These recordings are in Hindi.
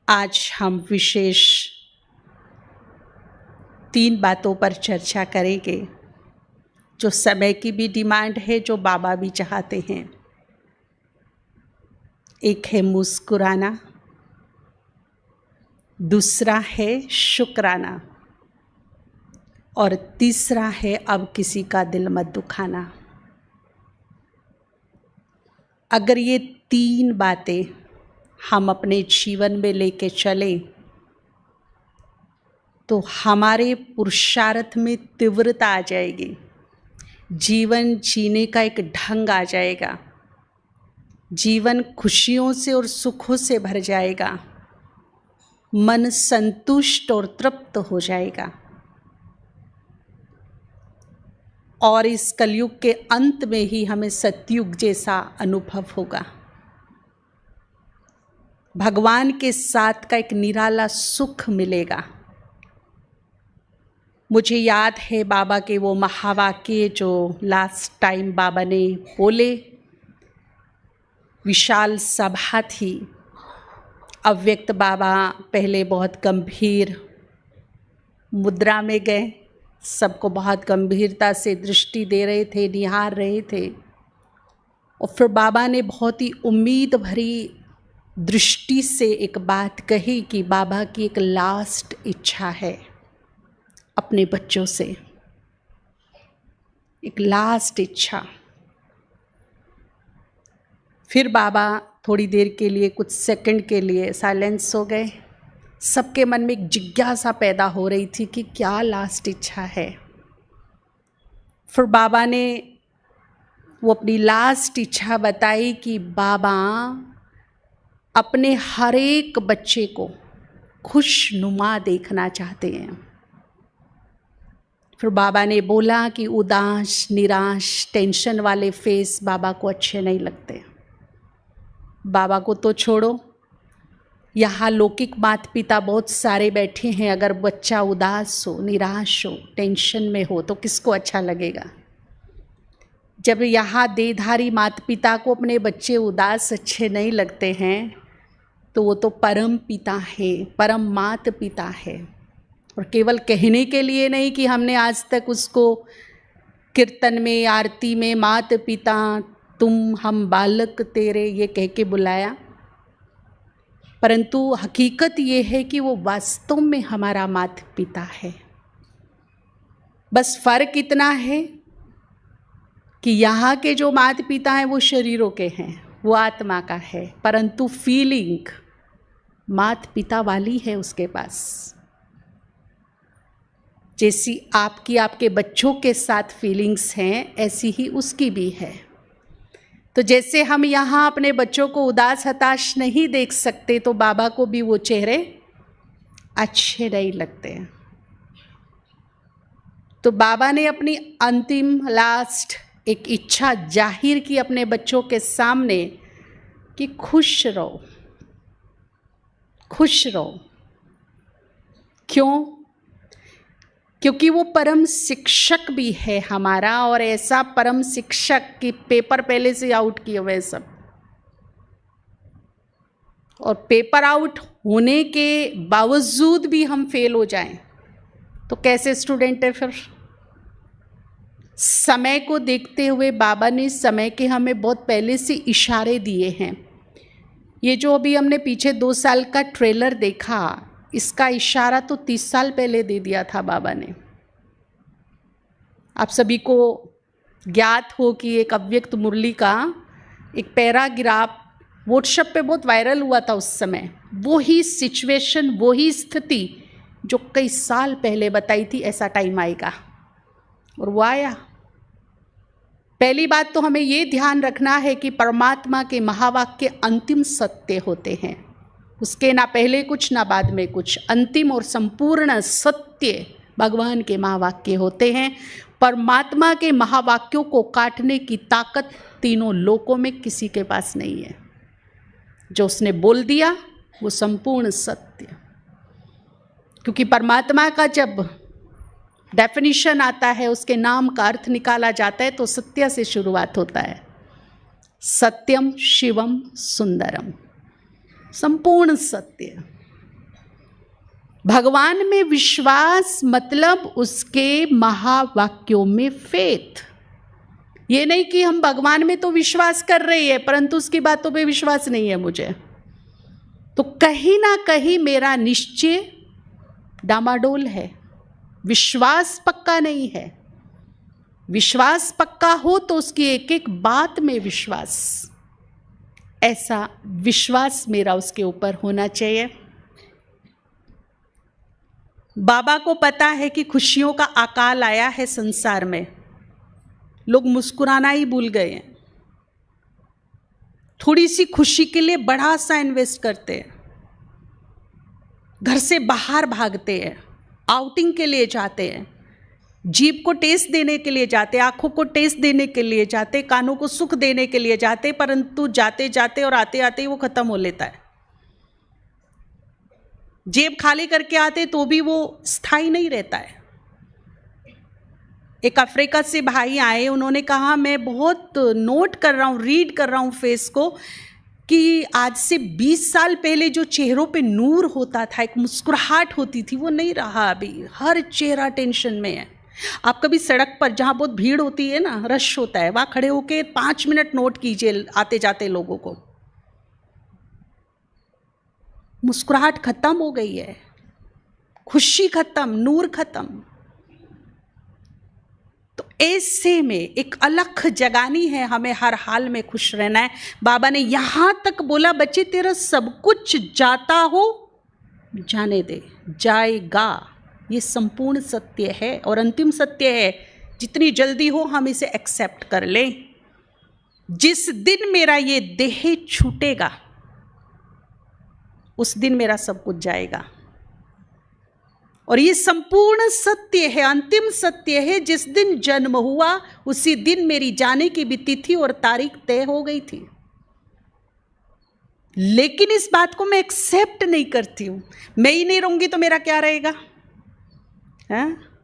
आज हम विशेष 3 बातों पर चर्चा करेंगे जो समय की भी डिमांड है, जो बाबा भी चाहते हैं। एक है मुस्कुराना, दूसरा है शुक्राना और तीसरा है अब किसी का दिल मत दुखाना। अगर ये 3 बातें हम अपने जीवन में लेके चलें तो हमारे पुरुषार्थ में तीव्रता आ जाएगी, जीवन जीने का एक ढंग आ जाएगा, जीवन खुशियों से और सुखों से भर जाएगा, मन संतुष्ट और तृप्त हो जाएगा और इस कलयुग के अंत में ही हमें सतयुग जैसा अनुभव होगा। भगवान के साथ का एक निराला सुख मिलेगा। मुझे याद है बाबा के वो महावाक्य जो लास्ट टाइम बाबा ने बोले। विशाल सभा थी, अव्यक्त बाबा पहले बहुत गंभीर मुद्रा में गए, सबको बहुत गंभीरता से दृष्टि दे रहे थे, निहार रहे थे और फिर बाबा ने बहुत ही उम्मीद भरी दृष्टि से एक बात कही कि बाबा की एक लास्ट इच्छा है अपने बच्चों से, एक लास्ट इच्छा। फिर बाबा थोड़ी देर के लिए, कुछ सेकंड के लिए साइलेंस हो गए। सबके मन में एक जिज्ञासा पैदा हो रही थी कि क्या लास्ट इच्छा है। फिर बाबा ने वो अपनी लास्ट इच्छा बताई कि बाबा अपने हर एक बच्चे को खुशनुमा देखना चाहते हैं। फिर बाबा ने बोला कि उदास, निराश, टेंशन वाले फेस बाबा को अच्छे नहीं लगते। बाबा को तो छोड़ो, यहाँ लौकिक माता पिता बहुत सारे बैठे हैं, अगर बच्चा उदास हो, निराश हो, टेंशन में हो तो किसको अच्छा लगेगा। जब यहाँ देहधारी माता पिता को अपने बच्चे उदास अच्छे नहीं लगते हैं तो वो तो परम पिता है, परम माता पिता है। और केवल कहने के लिए नहीं कि हमने आज तक उसको कीर्तन में, आरती में माता पिता तुम हम बालक तेरे ये कह के बुलाया, परंतु हकीकत ये है कि वो वास्तव में हमारा माता पिता है। बस फर्क इतना है कि यहाँ के जो माता पिता हैं वो शरीरों के हैं, वो आत्मा का है, परंतु फीलिंग माता पिता वाली है उसके पास। जैसी आपकी आपके बच्चों के साथ फीलिंग्स हैं, ऐसी ही उसकी भी है। तो जैसे हम यहाँ अपने बच्चों को उदास हताश नहीं देख सकते, तो बाबा को भी वो चेहरे अच्छे नहीं लगते हैं। तो बाबा ने अपनी अंतिम लास्ट एक इच्छा जाहिर की अपने बच्चों के सामने कि खुश रहो, खुश रहो। क्यों? क्योंकि वो परम शिक्षक भी है हमारा, और ऐसा परम शिक्षक कि पेपर पहले से आउट किए हुए सब, और पेपर आउट होने के बावजूद भी हम फेल हो जाएं तो कैसे स्टूडेंट है फिर। समय को देखते हुए बाबा ने समय के हमें बहुत पहले से इशारे दिए हैं। ये जो अभी हमने पीछे 2 साल का ट्रेलर देखा, इसका इशारा तो 30 साल पहले दे दिया था बाबा ने। आप सभी को ज्ञात हो कि एक अव्यक्त मुरली का एक पैराग्राफ व्हाट्सएप पे बहुत वायरल हुआ था उस समय। वो ही सिचुएशन, वो ही स्थिति जो कई साल पहले बताई थी ऐसा टाइम आएगा, और वो आया। पहली बात तो हमें ये ध्यान रखना है कि परमात्मा के महावाक्य अंतिम सत्य होते हैं, उसके ना पहले कुछ ना बाद में कुछ। अंतिम और संपूर्ण सत्य भगवान के महावाक्य होते हैं। परमात्मा के महावाक्यों को काटने की ताकत तीनों लोकों में किसी के पास नहीं है। जो उसने बोल दिया वो संपूर्ण सत्य। क्योंकि परमात्मा का जब डेफिनेशन आता है, उसके नाम का अर्थ निकाला जाता है तो सत्य से शुरुआत होता है। सत्यम शिवम सुंदरम, संपूर्ण सत्य। भगवान में विश्वास मतलब उसके महावाक्यों में फेथ। ये नहीं कि हम भगवान में तो विश्वास कर रहे हैं परंतु उसकी बातों पे विश्वास नहीं है मुझे, तो कहीं ना कहीं मेरा निश्चय डामाडोल है, विश्वास पक्का नहीं है। विश्वास पक्का हो तो उसकी एक एक बात में विश्वास, ऐसा विश्वास मेरा उसके ऊपर होना चाहिए। बाबा को पता है कि खुशियों का अकाल आया है संसार में, लोग मुस्कुराना ही भूल गए हैं। थोड़ी सी खुशी के लिए बड़ा सा इन्वेस्ट करते हैं, घर से बाहर भागते हैं, आउटिंग के लिए जाते हैं, जीभ को टेस्ट देने के लिए जाते, आंखों को टेस्ट देने के लिए जाते, कानों को सुख देने के लिए जाते, परंतु जाते जाते और आते आते ही वो खत्म हो लेता है। जेब खाली करके आते तो भी वो स्थायी नहीं रहता है। एक अफ्रीका से भाई आए, उन्होंने कहा मैं बहुत नोट कर रहा हूँ, रीड कर रहा हूँ फेस को, कि आज से 20 साल पहले जो चेहरों पे नूर होता था, एक मुस्कुराहट होती थी, वो नहीं रहा अभी। हर चेहरा टेंशन में है। आप कभी सड़क पर जहाँ बहुत भीड़ होती है ना, रश होता है, वहाँ खड़े होके 5 मिनट नोट कीजिए आते जाते लोगों को, मुस्कुराहट खत्म हो गई है, खुशी खत्म, नूर खत्म। तो ऐसे में एक अलख जगानी है, हमें हर हाल में खुश रहना है। बाबा ने यहां तक बोला, बच्चे तेरा सब कुछ जाता हो जाने दे, जाएगा। ये संपूर्ण सत्य है और अंतिम सत्य है। जितनी जल्दी हो हम इसे एक्सेप्ट कर लें। जिस दिन मेरा ये देह छूटेगा उस दिन मेरा सब कुछ जाएगा। और ये संपूर्ण सत्य है, अंतिम सत्य है। जिस दिन जन्म हुआ उसी दिन मेरी जाने की भी तिथि और तारीख तय हो गई थी, लेकिन इस बात को मैं एक्सेप्ट नहीं करती हूं। मैं ही नहीं रहूंगी तो मेरा क्या रहेगा, है?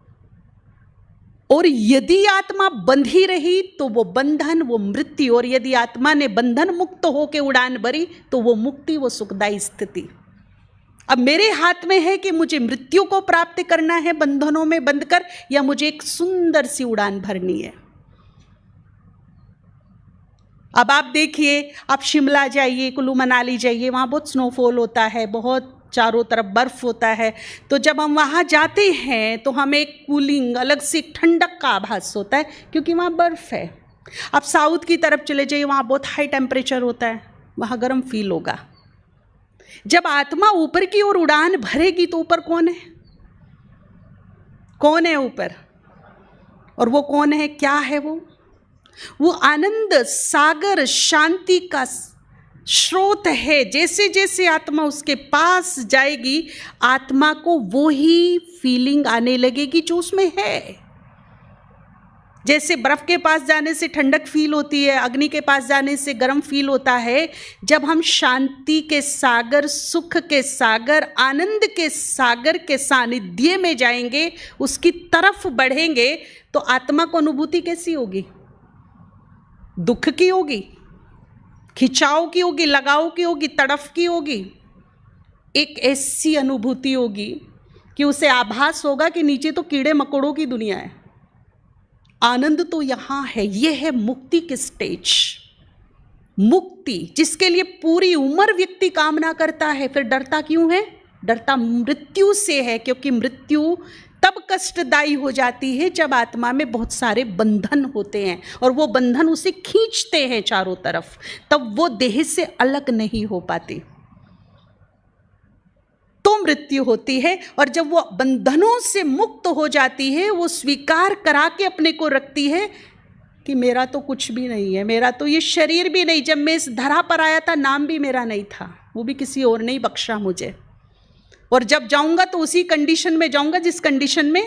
और यदि आत्मा बंधी रही तो वो बंधन, वो मृत्यु, और यदि आत्मा ने बंधन मुक्त होकर उड़ान भरी तो वो मुक्ति, वो सुखदायी स्थिति। अब मेरे हाथ में है कि मुझे मृत्यु को प्राप्त करना है बंधनों में बंधकर, या मुझे एक सुंदर सी उड़ान भरनी है। अब आप देखिए, आप शिमला जाइए, कुल्लू मनाली जाइए, वहाँ बहुत स्नोफॉल होता है, बहुत चारों तरफ बर्फ होता है। तो जब हम वहाँ जाते हैं तो हमें एक कूलिंग, अलग से एक ठंडक का आभास होता है, क्योंकि वहाँ बर्फ है। आप साउथ की तरफ चले जाइए, वहाँ बहुत हाई टेम्परेचर होता है, वहाँ गर्म फील होगा। जब आत्मा ऊपर की ओर उड़ान भरेगी तो ऊपर कौन है? कौन है ऊपर? और वो कौन है, क्या है वो आनंद सागर, शांति का स्रोत है। जैसे जैसे आत्मा उसके पास जाएगी, आत्मा को वो ही फीलिंग आने लगेगी जो उसमें है। जैसे बर्फ के पास जाने से ठंडक फील होती है, अग्नि के पास जाने से गर्म फील होता है। जब हम शांति के सागर, सुख के सागर, आनंद के सागर के सानिध्य में जाएंगे, उसकी तरफ बढ़ेंगे, तो आत्मा को अनुभूति कैसी होगी? दुख की होगी, खिंचाव की होगी, लगाव की होगी, तड़फ की होगी। एक ऐसी अनुभूति होगी कि उसे आभास होगा कि नीचे तो कीड़े मकोड़ों की दुनिया है, आनंद तो यहाँ है। ये है मुक्ति की स्टेज। मुक्ति जिसके लिए पूरी उम्र व्यक्ति कामना करता है, फिर डरता क्यों है? डरता मृत्यु से है, क्योंकि मृत्यु तब कष्टदायी हो जाती है जब आत्मा में बहुत सारे बंधन होते हैं और वो बंधन उसे खींचते हैं चारों तरफ, तब वो देह से अलग नहीं हो पाती, तो मृत्यु होती है। और जब वो बंधनों से मुक्त हो जाती है, वो स्वीकार करा के अपने को रखती है कि मेरा तो कुछ भी नहीं है, मेरा तो ये शरीर भी नहीं, जब मैं इस धरा पर आया था नाम भी मेरा नहीं था, वो भी किसी और ने ही बख्शा मुझे। और जब जाऊंगा तो उसी कंडीशन में जाऊंगा जिस कंडीशन में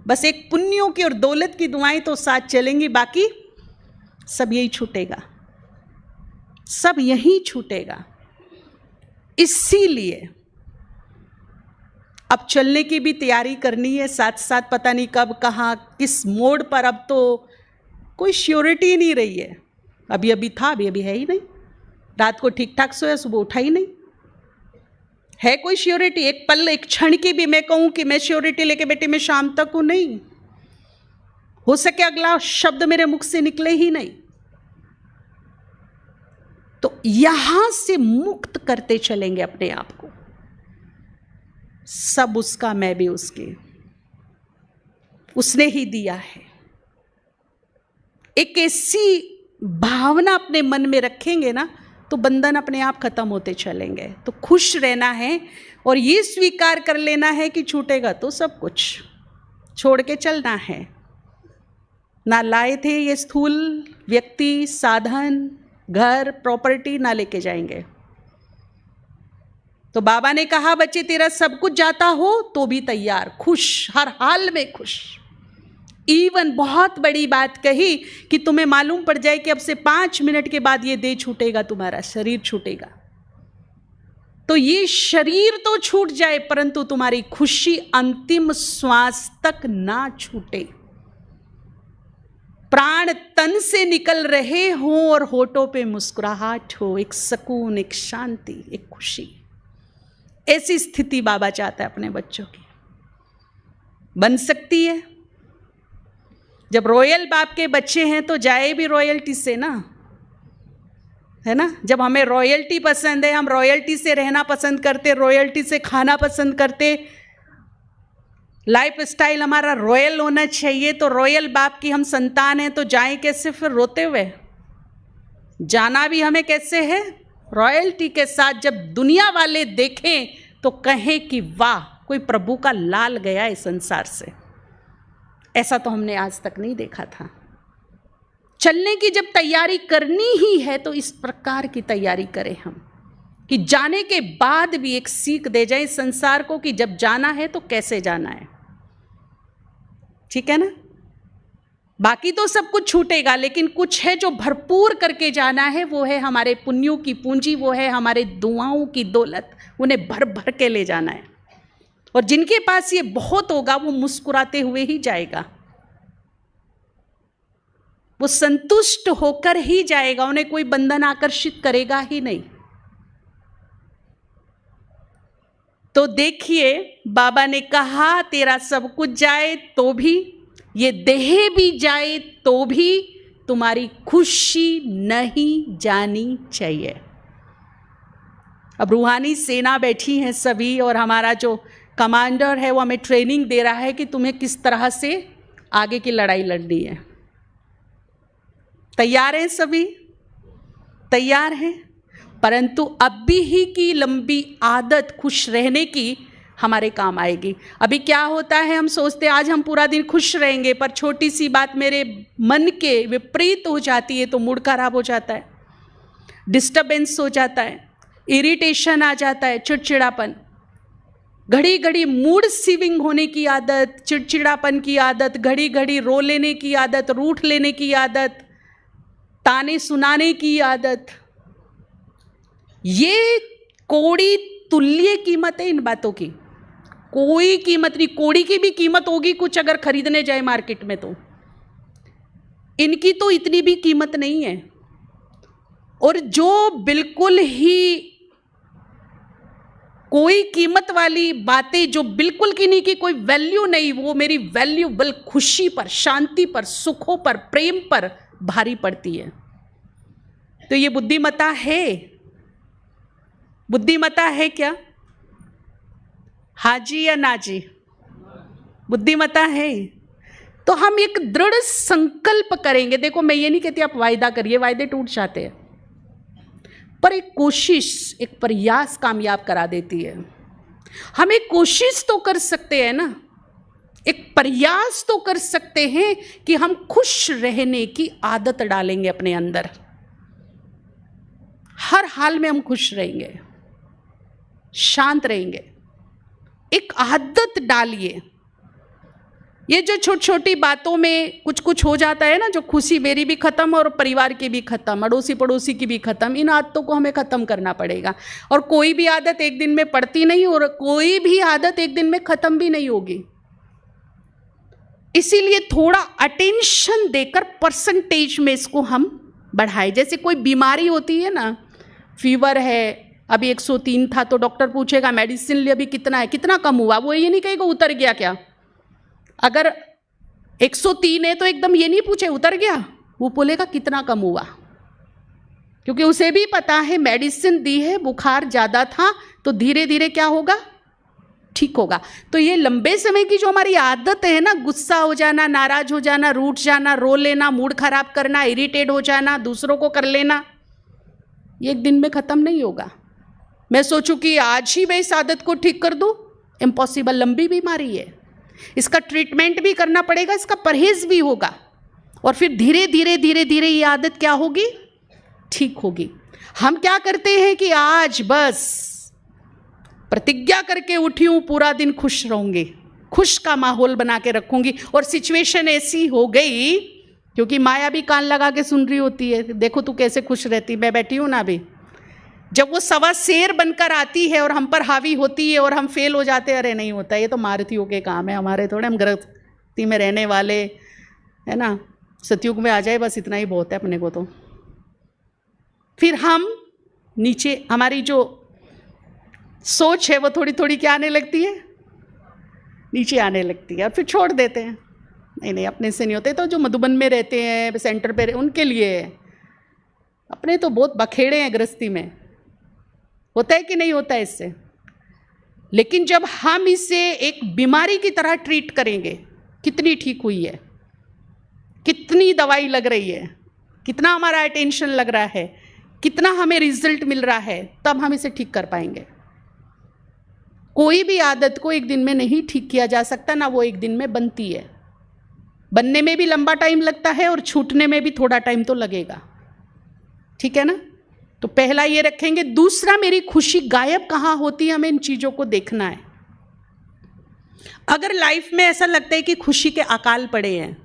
बस एक पुण्यों की और दौलत की दुआएं तो साथ चलेंगी, बाकी सब यही छूटेगा, सब यही छूटेगा। इसीलिए अब चलने की भी तैयारी करनी है साथ साथ, पता नहीं कब कहाँ किस मोड़ पर, अब तो कोई श्योरिटी नहीं रही है। अभी अभी था, अभी अभी है ही नहीं। रात को ठीक ठाक सोया, सुबह उठा ही नहीं। है कोई श्योरिटी? एक पल, एक क्षण की भी मैं कहूं कि मैं श्योरिटी लेके बेटे मैं शाम तक हूं, नहीं हो सके अगला शब्द मेरे मुख से निकले ही नहीं। तो यहां से मुक्त करते चलेंगे अपने आप को, सब उसका मैं भी उसके, उसने ही दिया है। एक ऐसी भावना अपने मन में रखेंगे ना तो बंधन अपने आप खत्म होते चलेंगे। तो खुश रहना है और ये स्वीकार कर लेना है कि छूटेगा तो सब कुछ छोड़ के चलना है। ना लाए थे ये स्थूल व्यक्ति, साधन, घर, प्रॉपर्टी ना लेके जाएंगे। तो बाबा ने कहा बच्चे तेरा सब कुछ जाता हो तो भी तैयार, खुश, हर हाल में खुश। इवन बहुत बड़ी बात कही कि तुम्हें मालूम पड़ जाए कि अब से 5 मिनट के बाद ये देह छूटेगा, तुम्हारा शरीर छूटेगा, तो ये शरीर तो छूट जाए परंतु तुम्हारी खुशी अंतिम श्वास तक ना छूटे। प्राण तन से निकल रहे हों और होठों पे मुस्कुराहट हो, एक सुकून, एक शांति, एक खुशी। ऐसी स्थिति बाबा चाहता है अपने बच्चों की। बन सकती है। जब रॉयल बाप के बच्चे हैं तो जाए भी रॉयल्टी से ना, है ना। जब हमें रॉयल्टी पसंद है, हम रॉयल्टी से रहना पसंद करते, रॉयल्टी से खाना पसंद करते, लाइफ स्टाइल हमारा रॉयल होना चाहिए, तो रॉयल बाप की हम संतान हैं तो जाएं कैसे फिर रोते हुए? जाना भी हमें कैसे है? रॉयल्टी के साथ। जब दुनिया वाले देखें तो कहें कि वाह, कोई प्रभु का लाल गया इस संसार से। ऐसा तो हमने आज तक नहीं देखा था। चलने की जब तैयारी करनी ही है तो इस प्रकार की तैयारी करें हम कि जाने के बाद भी एक सीख दे जाए संसार को कि जब जाना है तो कैसे जाना है। ठीक है ना। बाकी तो सब कुछ छूटेगा, लेकिन कुछ है जो भरपूर करके जाना है, वो है हमारे पुण्यों की पूंजी, वो है हमारे दुआओं की दौलत। उन्हें भर भर के ले जाना है। और जिनके पास ये बहुत होगा वो मुस्कुराते हुए ही जाएगा, वो संतुष्ट होकर ही जाएगा, उन्हें कोई बंधन आकर्षित करेगा ही नहीं। तो देखिए बाबा ने कहा तेरा सब कुछ जाए तो भी, ये देह भी जाए तो भी तुम्हारी खुशी नहीं जानी चाहिए। अब रूहानी सेना बैठी है सभी, और हमारा जो कमांडर है वो हमें ट्रेनिंग दे रहा है कि तुम्हें किस तरह से आगे की लड़ाई लड़नी है। तैयार हैं सभी? तैयार हैं। परंतु अभी ही की लंबी आदत खुश रहने की हमारे काम आएगी। अभी क्या होता है, हम सोचते हैं आज हम पूरा दिन खुश रहेंगे, पर छोटी सी बात मेरे मन के विपरीत हो जाती है तो मूड खराब हो जाता है, डिस्टर्बेंस हो जाता है, इरिटेशन आ जाता है, चिड़चिड़ापन, घड़ी घड़ी मूड स्विंग होने की आदत, चिड़चिड़ापन की आदत, घड़ी घड़ी रो लेने की आदत, रूठ लेने की आदत, ताने सुनाने की आदत। ये कौड़ी तुल्य कीमत है इन बातों की, कोई कीमत नहीं। कौड़ी की भी कीमत होगी कुछ अगर खरीदने जाए मार्केट में, तो इनकी तो इतनी भी कीमत नहीं है। और जो बिल्कुल ही कोई कीमत वाली बातें, जो बिल्कुल की नहीं, की कोई वैल्यू नहीं, वो मेरी वैल्यूबल खुशी पर, शांति पर, सुखों पर, प्रेम पर भारी पड़ती है। तो ये बुद्धिमता है? बुद्धिमता है क्या? हाजी या नाजी? बुद्धिमता है। तो हम एक दृढ़ संकल्प करेंगे। देखो मैं ये नहीं कहती आप वायदा करिए, वायदे टूट जाते हैं, पर एक कोशिश, एक प्रयास कामयाब करा देती है। हम एक कोशिश तो कर सकते हैं ना, एक प्रयास तो कर सकते हैं कि हम खुश रहने की आदत डालेंगे अपने अंदर। हर हाल में हम खुश रहेंगे, शांत रहेंगे। एक आदत डालिए। ये जो छोटी छोटी बातों में कुछ कुछ हो जाता है ना, जो खुशी मेरी भी खत्म और परिवार की भी खत्म, अड़ोसी पड़ोसी की भी खत्म, इन आदतों को हमें खत्म करना पड़ेगा। और कोई भी आदत एक दिन में पड़ती नहीं, और कोई भी आदत एक दिन में खत्म भी नहीं होगी। इसीलिए थोड़ा अटेंशन देकर परसेंटेज में इसको हम बढ़ाएं। जैसे कोई बीमारी होती है ना, फीवर है, अभी 103 था तो डॉक्टर पूछेगा मेडिसिन लिए अभी कितना है, कितना कम हुआ, वो ये नहीं कहेगा उतर गया क्या। अगर 103 है तो एकदम ये नहीं पूछे उतर गया, वो बोलेगा कितना कम हुआ, क्योंकि उसे भी पता है मेडिसिन दी है, बुखार ज़्यादा था तो धीरे धीरे क्या होगा, ठीक होगा। तो ये लंबे समय की जो हमारी आदत है ना, गुस्सा हो जाना, नाराज हो जाना, रूठ जाना, रो लेना, मूड खराब करना, इरिटेट हो जाना, दूसरों को कर लेना, ये एक दिन में ख़त्म नहीं होगा। मैं सोचूं कि आज ही मैं इस आदत को ठीक कर दूं, इम्पॉसिबल, लंबी बीमारी है, इसका ट्रीटमेंट भी करना पड़ेगा, इसका परहेज भी होगा, और फिर धीरे धीरे धीरे धीरे ये आदत क्या होगी, ठीक होगी। हम क्या करते हैं कि आज बस प्रतिज्ञा करके उठी हूं पूरा दिन खुश रहूंगी, खुश का माहौल बना के रखूंगी, और सिचुएशन ऐसी हो गई, क्योंकि माया भी कान लगा के सुन रही होती है, देखो तू कैसे खुश रहती, मैं बैठी हूं ना अभी। जब वो सवा शेर बनकर आती है और हम पर हावी होती है और हम फेल हो जाते हैं, अरे नहीं होता, ये तो मारुतियों के काम है, हमारे थोड़े, हम गृहस्थी में रहने वाले है ना, सतयुग में आ जाए बस इतना ही बहुत है अपने को। तो फिर हम नीचे, हमारी जो सोच है वो थोड़ी थोड़ी क्या आने लगती है, नीचे आने लगती है, और फिर छोड़ देते हैं, नहीं नहीं अपने से नहीं होते। तो जो मधुबन में रहते हैं, सेंटर पे, उनके लिए है, अपने तो बहुत बखेड़े हैं गृहस्थी में, होता है कि नहीं होता है इससे। लेकिन जब हम इसे एक बीमारी की तरह ट्रीट करेंगे, कितनी ठीक हुई है, कितनी दवाई लग रही है, कितना हमारा अटेंशन लग रहा है, कितना हमें रिजल्ट मिल रहा है, तब हम इसे ठीक कर पाएंगे। कोई भी आदत को एक दिन में नहीं ठीक किया जा सकता, ना वो एक दिन में बनती है, बनने में भी लंबा टाइम लगता है और छूटने में भी थोड़ा टाइम तो लगेगा, ठीक है ना। तो पहला ये रखेंगे। दूसरा, मेरी खुशी गायब कहाँ होती है, हमें इन चीज़ों को देखना है। अगर लाइफ में ऐसा लगता है कि खुशी के अकाल पड़े हैं,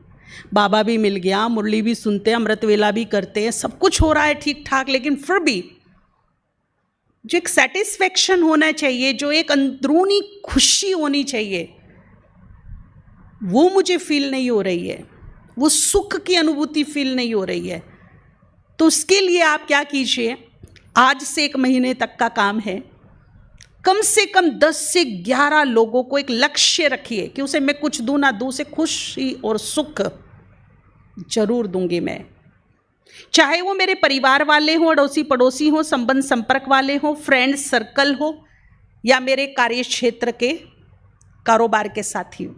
बाबा भी मिल गया, मुरली भी सुनते हैं, अमृत वेला भी करते हैं, सब कुछ हो रहा है ठीक ठाक, लेकिन फिर भी जो एक सेटिस्फेक्शन होना चाहिए, जो एक अंदरूनी खुशी होनी चाहिए, वो मुझे फील नहीं हो रही है, वो सुख की अनुभूति फील नहीं हो रही है। तो उसके लिए आप क्या कीजिए, आज से 1 महीने तक का काम है, कम से कम 10 से 11 लोगों को एक लक्ष्य रखिए कि उसे मैं कुछ दूं ना दूं, उसे खुशी और सुख जरूर दूंगी मैं। चाहे वो मेरे परिवार वाले हों, अड़ोसी पड़ोसी हों, संबंध संपर्क वाले हों, फ्रेंड सर्कल हो, या मेरे कार्य क्षेत्र के कारोबार के साथी हो,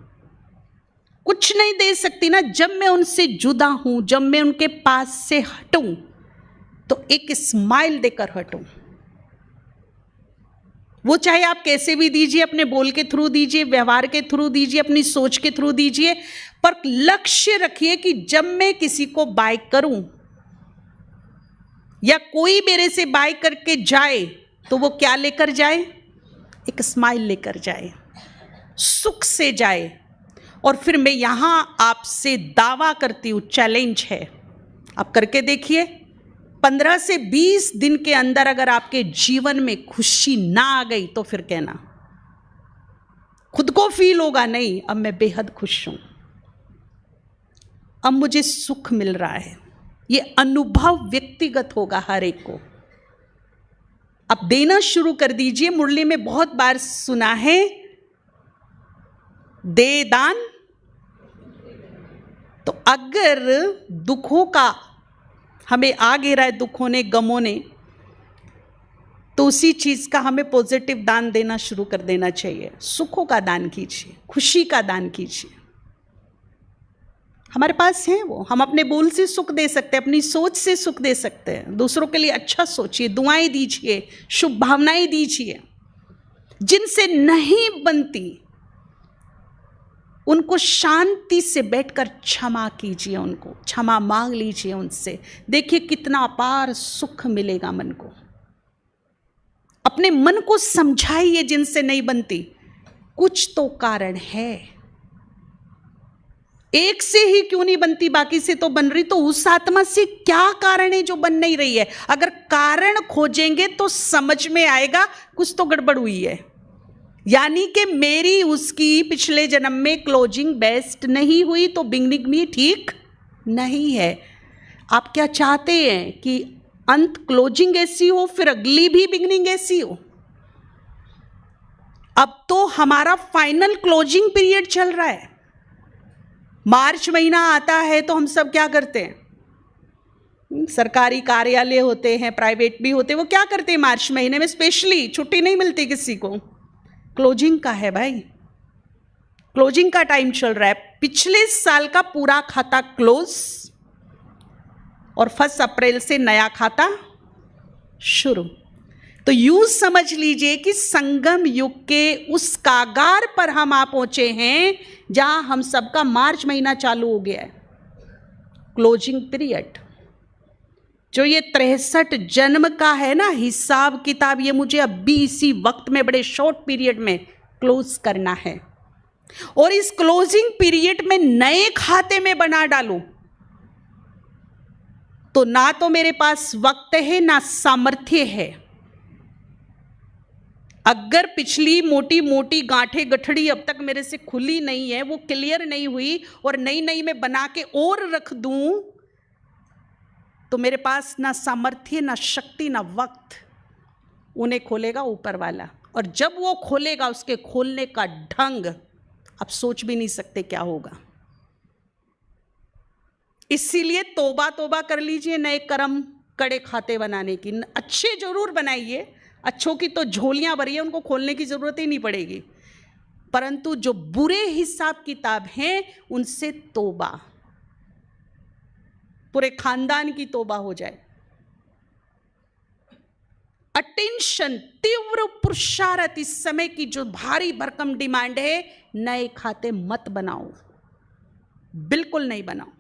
कुछ नहीं दे सकती ना। जब मैं उनसे जुदा हूं, जब मैं उनके पास से हटूं, तो एक स्माइल देकर हटूं। वो चाहे आप कैसे भी दीजिए, अपने बोल के थ्रू दीजिए, व्यवहार के थ्रू दीजिए, अपनी सोच के थ्रू दीजिए, पर लक्ष्य रखिए कि जब मैं किसी को बाय करूं या कोई मेरे से बाय करके जाए, तो वो क्या लेकर जाए, एक स्माइल लेकर जाए, सुख से जाए। और फिर मैं यहां आपसे दावा करती हूं, चैलेंज है, आप करके देखिए, 15 से 20 दिन के अंदर अगर आपके जीवन में खुशी ना आ गई, तो फिर कहना, खुद को फील होगा, नहीं अब मैं बेहद खुश हूं, अब मुझे सुख मिल रहा है। ये अनुभव व्यक्तिगत होगा हर एक को। अब देना शुरू कर दीजिए। मुरली में बहुत बार सुना है, दे दान। तो अगर दुखों का हमें आ घेरा है, दुखों ने, गमों ने, तो उसी चीज का हमें पॉजिटिव दान देना शुरू कर देना चाहिए। सुखों का दान कीजिए, खुशी का दान कीजिए। हमारे पास है वो, हम अपने बोल से सुख दे सकते हैं, अपनी सोच से सुख दे सकते हैं। दूसरों के लिए अच्छा सोचिए, दुआएं दीजिए, शुभ भावनाएं दीजिए। जिनसे नहीं बनती उनको शांति से बैठकर क्षमा कीजिए, उनको क्षमा मांग लीजिए उनसे। देखिए कितना अपार सुख मिलेगा मन को। अपने मन को समझाइए, जिनसे नहीं बनती कुछ तो कारण है, एक से ही क्यों नहीं बनती, बाकी से तो बन रही, तो उस आत्मा से क्या कारण है जो बन नहीं रही है। अगर कारण खोजेंगे तो समझ में आएगा कुछ तो गड़बड़ हुई है, यानी कि मेरी उसकी पिछले जन्म में क्लोजिंग बेस्ट नहीं हुई, तो बिगनिंग भी ठीक नहीं है। आप क्या चाहते हैं कि अंत क्लोजिंग ऐसी हो, फिर अगली भी बिगनिंग ऐसी हो। अब तो हमारा फाइनल क्लोजिंग पीरियड चल रहा है। मार्च महीना आता है तो हम सब क्या करते हैं, सरकारी कार्यालय होते हैं, प्राइवेट भी होते हैं, वो क्या करते हैं मार्च महीने में स्पेशली, छुट्टी नहीं मिलती किसी को, क्लोजिंग का है भाई, क्लोजिंग का टाइम चल रहा है। पिछले साल का पूरा खाता क्लोज और 1 अप्रैल से नया खाता शुरू। तो यूं समझ लीजिए कि संगम युग के उस कागार पर हम आ पहुंचे हैं जहां हम सबका मार्च महीना चालू हो गया है, क्लोजिंग पीरियड। जो ये 63 जन्म का है ना हिसाब किताब, ये मुझे अभी इसी वक्त में बड़े शॉर्ट पीरियड में क्लोज करना है। और इस क्लोजिंग पीरियड में नए खाते में बना डालूं तो ना तो मेरे पास वक्त है ना सामर्थ्य है। अगर पिछली मोटी मोटी गांठें गठड़ी अब तक मेरे से खुली नहीं है, वो क्लियर नहीं हुई, और नई नई मैं बना के और रख दूं, तो मेरे पास ना सामर्थ्य ना शक्ति ना वक्त। उन्हें खोलेगा ऊपर वाला, और जब वो खोलेगा उसके खोलने का ढंग आप सोच भी नहीं सकते क्या होगा। इसीलिए तौबा तौबा कर लीजिए नए कर्म कड़े खाते बनाने की। अच्छे जरूर बनाइए, अच्छों की तो झोलियां भरी है, उनको खोलने की जरूरत ही नहीं पड़ेगी, परंतु जो बुरे हिसाब किताब हैं उनसे तौबा, पूरे खानदान की तौबा हो जाए। अटेंशन, तीव्र पुरुषार्थ, इस समय की जो भारी भरकम डिमांड है, नए खाते मत बनाओ, बिल्कुल नहीं बनाओ।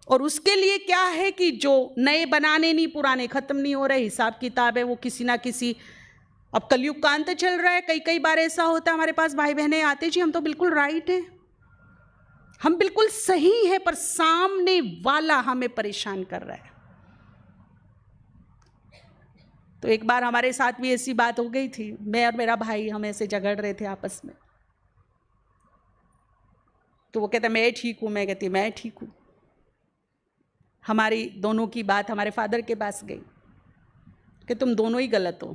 और उसके लिए क्या है कि जो नए बनाने नहीं, पुराने खत्म नहीं हो रहे, हिसाब किताब है वो किसी ना किसी, अब कलयुग का अंत चल रहा है, कई कई बार ऐसा होता है हमारे पास भाई बहनें आते, जी हम तो बिल्कुल राइट हैं, हम बिल्कुल सही है, पर सामने वाला हमें परेशान कर रहा है। तो एक बार हमारे साथ भी ऐसी बात हो गई थी, मैं और मेरा भाई हम ऐसे झगड़ रहे थे आपस में, तो वो कहता मैं ठीक हूं, मैं कहती मैं ठीक हूं। हमारी दोनों की बात हमारे फादर के पास गई कि तुम दोनों ही गलत हो।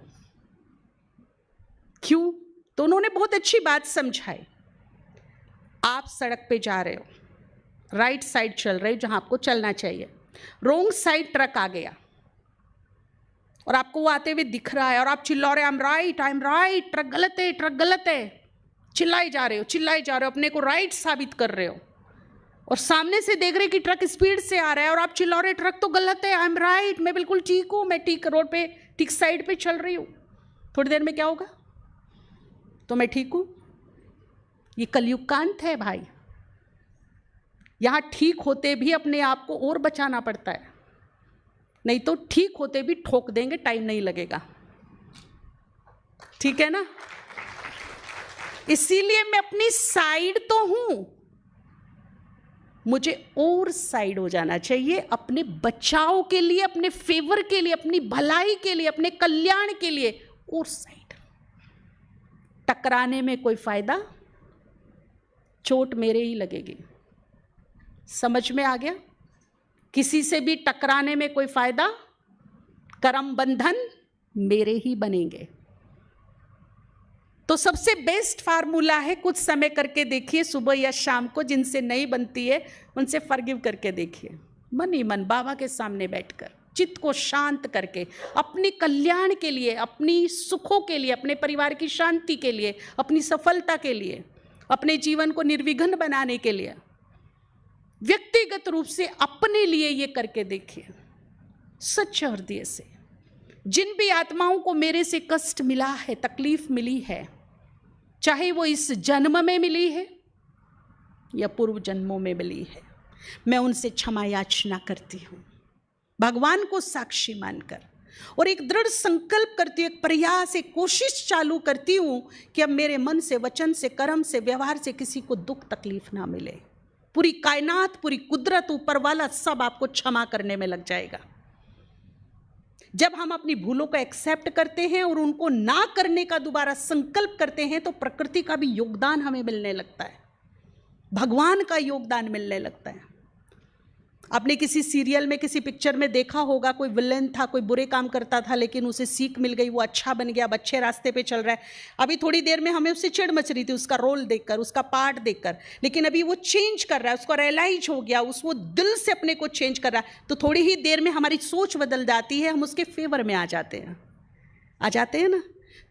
क्यों? तो उन्होंने बहुत अच्छी बात समझाई। आप सड़क पे जा रहे हो, राइट साइड चल रहे हो जहां आपको चलना चाहिए, रोंग साइड ट्रक आ गया और आपको वो आते हुए दिख रहा है, और आप चिल्ला रहे आई एम राइट, ट्रक गलत है, ट्रक गलत है, चिल्लाए जा रहे हो, अपने को राइट साबित कर रहे हो, और सामने से देख रहे कि ट्रक स्पीड से आ रहा है और आप चिल्ला रहे ट्रक तो गलत है, आई एम राइट, मैं बिल्कुल ठीक हूँ, मैं ठीक रोड पे ठीक साइड पे चल रही हूँ। थोड़ी देर में क्या होगा? तो मैं ठीक हूँ। ये कलयुग का अंत है भाई। यहाँ ठीक होते भी अपने आप को और बचाना पड़ता है, नहीं तो ठीक होते भी ठोक देंगे, टाइम नहीं लगेगा। ठीक है ना? इसीलिए मैं अपनी साइड तो हूं, मुझे और साइड हो जाना चाहिए, अपने बचाव के लिए, अपने फेवर के लिए, अपनी भलाई के लिए, अपने कल्याण के लिए और साइड। टकराने में कोई फायदा, चोट मेरे ही लगेगी। समझ में आ गया? किसी से भी टकराने में कोई फायदा, कर्म बंधन मेरे ही बनेंगे। तो सबसे बेस्ट फार्मूला है, कुछ समय करके देखिए, सुबह या शाम को, जिनसे नहीं बनती है उनसे फॉरगिव करके देखिए, मन ही मन बाबा के सामने बैठकर, चित्त को शांत करके, अपने कल्याण के लिए, अपनी सुखों के लिए, अपने परिवार की शांति के लिए, अपनी सफलता के लिए, अपने जीवन को निर्विघ्न बनाने के लिए, व्यक्तिगत रूप से अपने लिए ये करके देखिए, सच्चे हृदय से। जिन भी आत्माओं को मेरे से कष्ट मिला है, तकलीफ मिली है, चाहे वो इस जन्म में मिली है या पूर्व जन्मों में मिली है, मैं उनसे क्षमा याचना करती हूँ, भगवान को साक्षी मानकर, और एक दृढ़ संकल्प करती हूँ, एक प्रयास, एक कोशिश चालू करती हूँ कि अब मेरे मन से, वचन से, कर्म से, व्यवहार से किसी को दुख तकलीफ ना मिले। पूरी कायनात, पूरी कुदरत, ऊपर वाला सब आपको क्षमा करने में लग जाएगा। जब हम अपनी भूलों को एक्सेप्ट करते हैं और उनको ना करने का दोबारा संकल्प करते हैं, तो प्रकृति का भी योगदान हमें मिलने लगता है, भगवान का योगदान मिलने लगता है। आपने किसी सीरियल में, किसी पिक्चर में देखा होगा, कोई विलेन था, कोई बुरे काम करता था, लेकिन उसे सीख मिल गई, वो अच्छा बन गया, अब अच्छे रास्ते पे चल रहा है। अभी थोड़ी देर में हमें उससे चिढ़ मच रही थी उसका रोल देखकर, उसका पार्ट देखकर, लेकिन अभी वो चेंज कर रहा है, उसको रियलाइज हो गया, वो दिल से अपने को चेंज कर रहा है, तो थोड़ी ही देर में हमारी सोच बदल जाती है, हम उसके फेवर में आ जाते हैं ना।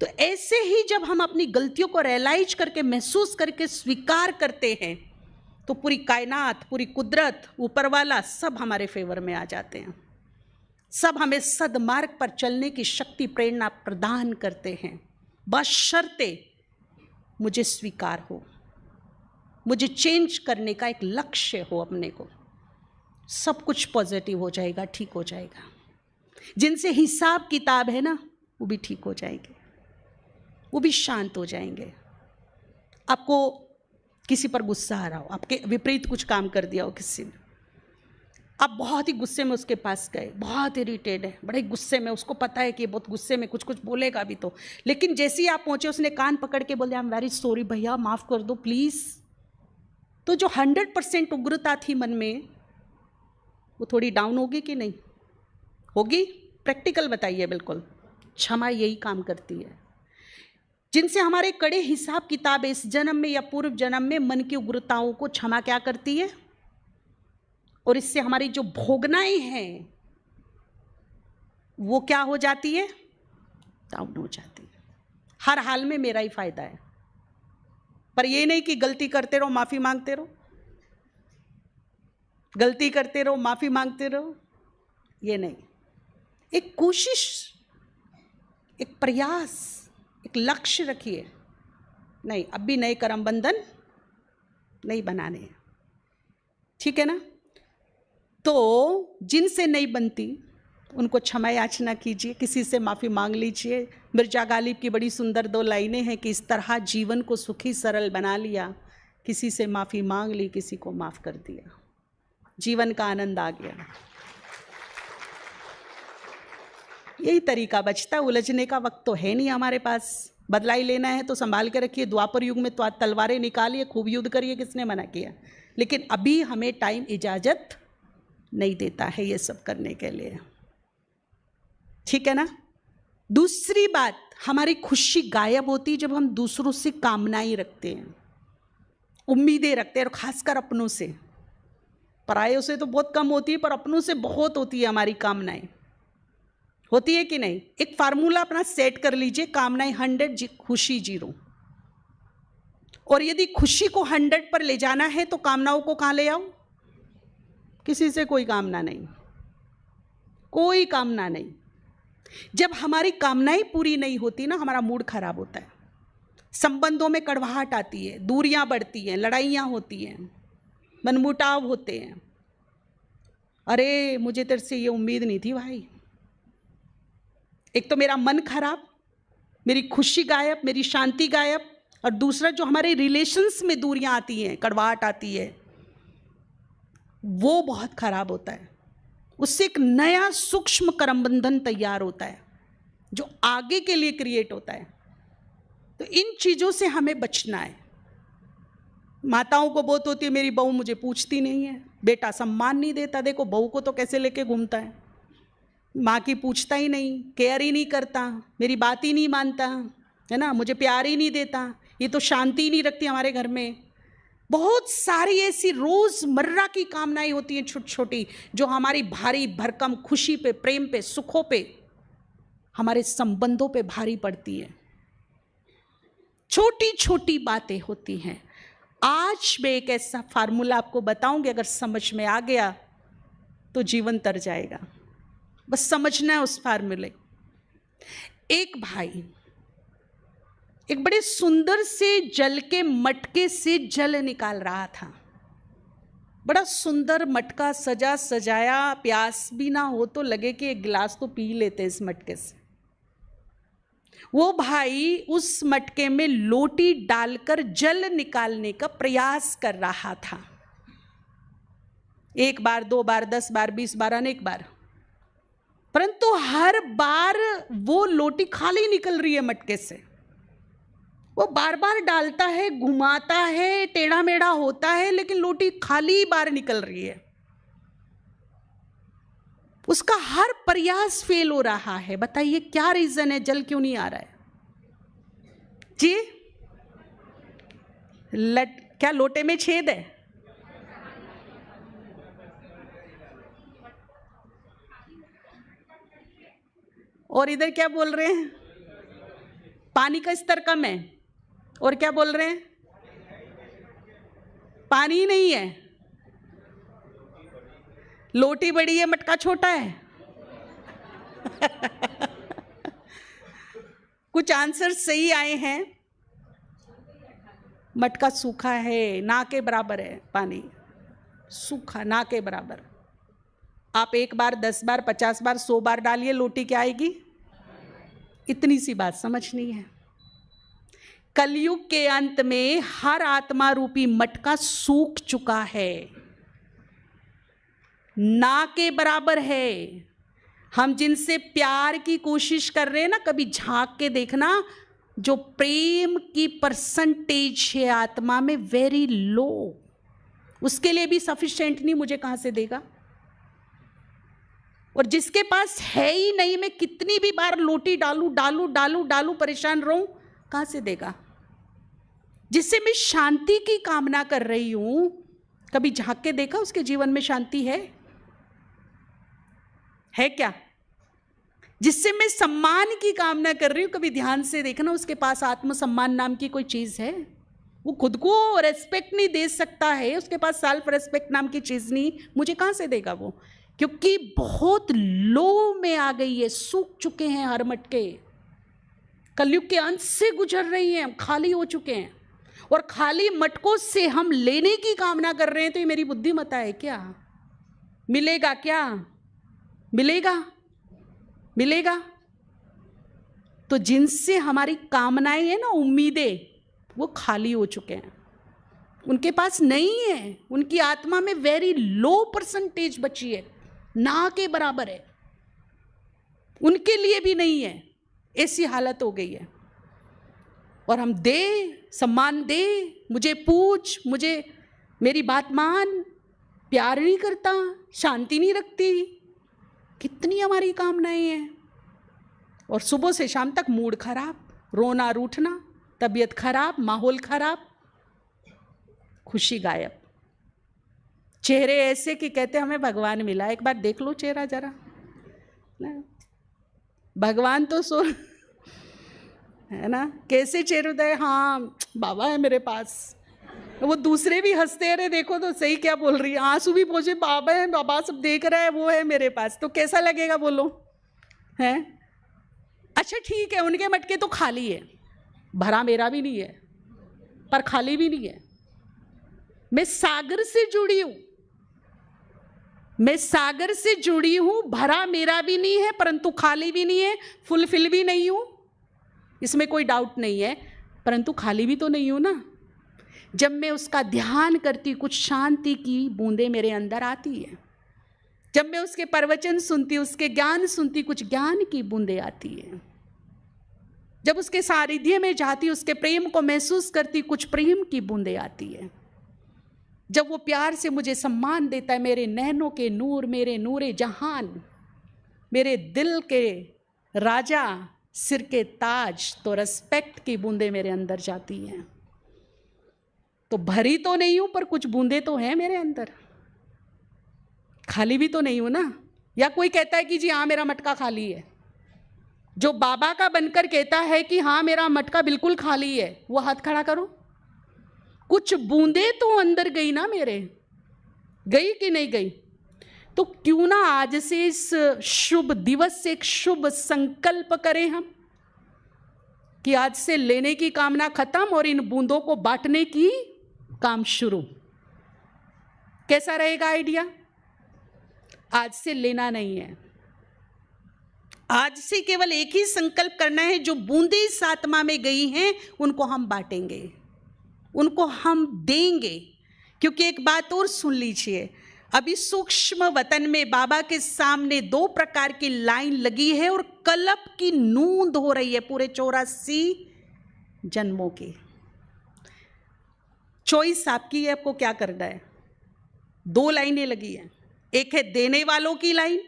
तो ऐसे ही जब हम अपनी गलतियों को रियलाइज करके, महसूस करके स्वीकार करते हैं, तो पूरी कायनात, पूरी कुदरत, ऊपर वाला सब हमारे फेवर में आ जाते हैं। सब हमें सदमार्ग पर चलने की शक्ति, प्रेरणा प्रदान करते हैं, बशर्ते मुझे स्वीकार हो, मुझे चेंज करने का एक लक्ष्य हो अपने को। सब कुछ पॉजिटिव हो जाएगा, ठीक हो जाएगा। जिनसे हिसाब किताब है ना, वो भी ठीक हो जाएंगे, वो भी शांत हो जाएंगे। आपको किसी पर गुस्सा आ रहा हो, आपके विपरीत कुछ काम कर दिया हो किसी ने, आप बहुत ही गुस्से में उसके पास गए, बहुत इरिटेट है, बड़े गुस्से में, उसको पता है कि बहुत गुस्से में कुछ बोलेगा भी तो, लेकिन जैसे ही आप पहुंचे उसने कान पकड़ के बोले आई एम वेरी सॉरी भैया, माफ़ कर दो प्लीज़। तो जो 100% उग्रता थी मन में, वो थोड़ी डाउन होगी कि नहीं होगी? प्रैक्टिकल बताइए। बिल्कुल, क्षमा यही काम करती है। जिनसे हमारे कड़े हिसाब किताब इस जन्म में या पूर्व जन्म में, मन की उग्रताओं को क्षमा क्या करती है, और इससे हमारी जो भोगनाएं हैं वो क्या हो जाती है, डाउन हो जाती है। हर हाल में मेरा ही फायदा है, पर ये नहीं कि गलती करते रहो माफी मांगते रहो, गलती करते रहो माफी मांगते रहो, ये नहीं। एक कोशिश, एक प्रयास, एक लक्ष्य रखिए। नहीं, अब भी नए कर्म बंधन नहीं बनाने हैं, ठीक है ना। तो जिनसे नहीं बनती उनको क्षमा याचना कीजिए, किसी से माफ़ी मांग लीजिए। मिर्जा गालिब की बड़ी सुंदर 2 लाइनें हैं कि इस तरह जीवन को सुखी सरल बना लिया, किसी से माफ़ी मांग ली, किसी को माफ़ कर दिया, जीवन का आनंद आ गया। यही तरीका बचता है। उलझने का वक्त तो है नहीं हमारे पास, बदलाई लेना है तो संभाल के रखिए। द्वापर युग में तो तलवारें निकालिए, खूब युद्ध करिए, किसने मना किया, लेकिन अभी हमें टाइम इजाज़त नहीं देता है ये सब करने के लिए, ठीक है ना। दूसरी बात, हमारी खुशी गायब होती है जब हम दूसरों से कामनाएं रखते हैं, उम्मीदें रखते हैं, और खासकर अपनों से। परायों से तो बहुत कम होती है, पर अपनों से बहुत होती है हमारी कामनाएं। होती है कि नहीं? एक फार्मूला अपना सेट कर लीजिए, कामनाएं 100, खुशी 0। और यदि खुशी को 100 पर ले जाना है तो कामनाओं को कहाँ ले आओ? किसी से कोई कामना नहीं, कोई कामना नहीं। जब हमारी कामनाएं पूरी नहीं होती ना, हमारा मूड खराब होता है, संबंधों में कड़वाहट आती है, दूरियां बढ़ती हैं, लड़ाइयां होती हैं, मनमुटाव होते हैं। अरे मुझे तेरे से ये उम्मीद नहीं थी भाई। एक तो मेरा मन खराब, मेरी खुशी गायब, मेरी शांति गायब, और दूसरा जो हमारे रिलेशंस में दूरियां आती हैं, कड़वाहट आती है, वो बहुत खराब होता है। उससे एक नया सूक्ष्म कर्मबंधन तैयार होता है जो आगे के लिए क्रिएट होता है। तो इन चीज़ों से हमें बचना है। माताओं को बहुत होती है, मेरी बहू मुझे पूछती नहीं है, बेटा सम्मान नहीं देता, देखो बहू को तो कैसे लेके घूमता है, माँ की पूछता ही नहीं, केयर ही नहीं करता, मेरी बात ही नहीं मानता है ना, मुझे प्यार ही नहीं देता, ये तो शांति ही नहीं रखती हमारे घर में। बहुत सारी ऐसी रोज़मर्रा की कामनाएं होती हैं छोटी छोटी, जो हमारी भारी भरकम खुशी पे, प्रेम पे, सुखों पे, हमारे संबंधों पे भारी पड़ती है। छोटी छोटी बातें होती हैं। आज मैं एक ऐसा फार्मूला आपको बताऊंगी, अगर समझ में आ गया तो जीवन तर जाएगा। बस समझना है उस फार्मूले। एक भाई एक बड़े सुंदर से जल के मटके से जल निकाल रहा था। बड़ा सुंदर मटका, सजा सजाया, प्यास भी ना हो तो लगे कि एक गिलास तो पी लेते इस मटके से। वो भाई उस मटके में लोटी डालकर जल निकालने का प्रयास कर रहा था। 1 बार, 2 बार, 10 बार, 20 बार, अनेक बार, परंतु हर बार वो लोटी खाली निकल रही है मटके से। वो बार बार डालता है, घुमाता है, टेढ़ा मेढ़ा होता है, लेकिन लोटी खाली बार निकल रही है। उसका हर प्रयास फेल हो रहा है। बताइए क्या रीजन है, जल क्यों नहीं आ रहा है जी? क्या लोटे में छेद है? और इधर क्या बोल रहे हैं? पानी का स्तर कम है। और क्या बोल रहे हैं? पानी ही नहीं है। लोटी बड़ी है, मटका छोटा है। कुछ आंसर सही आए हैं। मटका सूखा है, ना के बराबर है पानी, सूखा ना के बराबर। आप 1 बार 10 बार 50 बार 100 बार डालिए, लोटी क्या आएगी? इतनी सी बात समझनी है। कलयुग के अंत में हर आत्मा रूपी मटका सूख चुका है, ना के बराबर है। हम जिनसे प्यार की कोशिश कर रहे हैं ना, कभी झांक के देखना, जो प्रेम की परसेंटेज है आत्मा में वेरी लो, उसके लिए भी सफिशिएंट नहीं, मुझे कहां से देगा? और जिसके पास है ही नहीं, मैं कितनी भी बार लोटी डालूं डालूं डालूं डालूं परेशान रहूं, कहां से देगा? जिससे मैं शांति की कामना कर रही हूं, कभी झांक के देखा उसके जीवन में शांति है क्या? जिससे मैं सम्मान की कामना कर रही हूं, कभी ध्यान से देखना उसके पास आत्मसम्मान नाम की कोई चीज है? वो खुद को रेस्पेक्ट नहीं दे सकता है, उसके पास सेल्फ रेस्पेक्ट नाम की चीज नहीं, मुझे कहां से देगा वो? क्योंकि बहुत लो में आ गई है, सूख चुके हैं हर मटके, कलयुग के अंत से गुजर रही हैं, खाली हो चुके हैं। और खाली मटकों से हम लेने की कामना कर रहे हैं, तो ये मेरी बुद्धिमत्ता है क्या? मिलेगा क्या? मिलेगा? तो जिनसे हमारी कामनाएं हैं ना, उम्मीदें, वो खाली हो चुके हैं, उनके पास नहीं है। उनकी आत्मा में वेरी लो परसेंटेज बची है, ना के बराबर है, उनके लिए भी नहीं है। ऐसी हालत हो गई है। और हम सम्मान दे, मुझे पूछ, मुझे मेरी बात मान, प्यार नहीं करता, शांति नहीं रखती, कितनी हमारी कामनाएं हैं। और सुबह से शाम तक मूड खराब, रोना रूठना, तबीयत खराब, माहौल खराब, खुशी गायब, चेहरे ऐसे कि कहते हमें भगवान मिला। एक बार देख लो चेहरा जरा, भगवान तो सो है ना, कैसे चेहरे होता है, हाँ बाबा है मेरे पास। वो दूसरे भी हंसते, अरे देखो तो सही क्या बोल रही है, आंसू भी पहुंचे, बाबा है, बाबा सब देख रहा है, वो है मेरे पास, तो कैसा लगेगा बोलो? है अच्छा ठीक है, उनके मटके तो खाली है, भरा मेरा भी नहीं है, पर खाली भी नहीं है। मैं सागर से जुड़ी हूं, भरा मेरा भी नहीं है, परंतु खाली भी नहीं है, फुलफिल भी नहीं हूं, इसमें कोई डाउट नहीं है, परंतु खाली भी तो नहीं हूं ना। जब मैं उसका ध्यान करती, कुछ शांति की बूंदें मेरे अंदर आती है। जब मैं उसके प्रवचन सुनती, उसके ज्ञान सुनती, कुछ ज्ञान की बूंदें आती है। जब उसके सानिध्य में जाती, उसके प्रेम को महसूस करती, कुछ प्रेम की बूंदें आती है। जब वो प्यार से मुझे सम्मान देता है, मेरे नैनों के नूर, मेरे नूरे जहान, मेरे दिल के राजा, सिर के ताज, तो रेस्पेक्ट की बूंदें मेरे अंदर जाती हैं। तो भरी तो नहीं हूं, पर कुछ बूंदें तो हैं मेरे अंदर, खाली भी तो नहीं हूं ना। या कोई कहता है कि जी हाँ मेरा मटका खाली है, जो बाबा का बनकर कहता है कि हाँ मेरा मटका बिल्कुल खाली है, वो हाथ खड़ा करो। कुछ बूंदें तो अंदर गई ना मेरे, गई कि नहीं गई? तो क्यों ना आज से इस शुभ दिवस से एक शुभ संकल्प करें हम कि आज से लेने की कामना खत्म और इन बूंदों को बांटने की काम शुरू। कैसा रहेगा आइडिया? आज से लेना नहीं है, आज से केवल एक ही संकल्प करना है, जो बूंदें इस आत्मा में गई हैं उनको हम बांटेंगे, उनको हम देंगे। क्योंकि एक बात और सुन लीजिए, अभी सूक्ष्म वतन में बाबा के सामने 2 प्रकार की लाइन लगी है और कलप की नूंद हो रही है पूरे 84 जन्मों की। चॉइस आपकी है, आपको क्या करना है। 2 लाइनें लगी हैं, एक है देने वालों की लाइन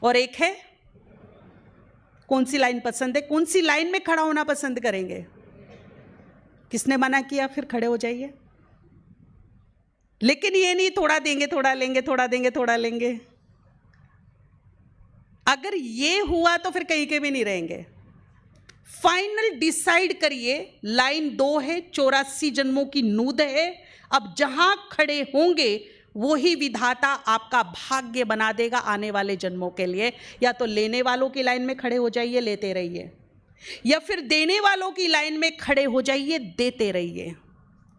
और एक है, कौन सी लाइन पसंद है? कौन सी लाइन में खड़ा होना पसंद करेंगे? किसने मना किया? फिर खड़े हो जाइए। लेकिन ये नहीं थोड़ा देंगे थोड़ा लेंगे, थोड़ा देंगे थोड़ा लेंगे। अगर ये हुआ तो फिर कहीं के भी नहीं रहेंगे। फाइनल डिसाइड करिए। लाइन 2 है, 84 जन्मों की नूद है। अब जहां खड़े होंगे वो ही विधाता आपका भाग्य बना देगा आने वाले जन्मों के लिए। या तो लेने वालों की लाइन में खड़े हो जाइए, लेते रहिए, या फिर देने वालों की लाइन में खड़े हो जाइए, देते रहिए,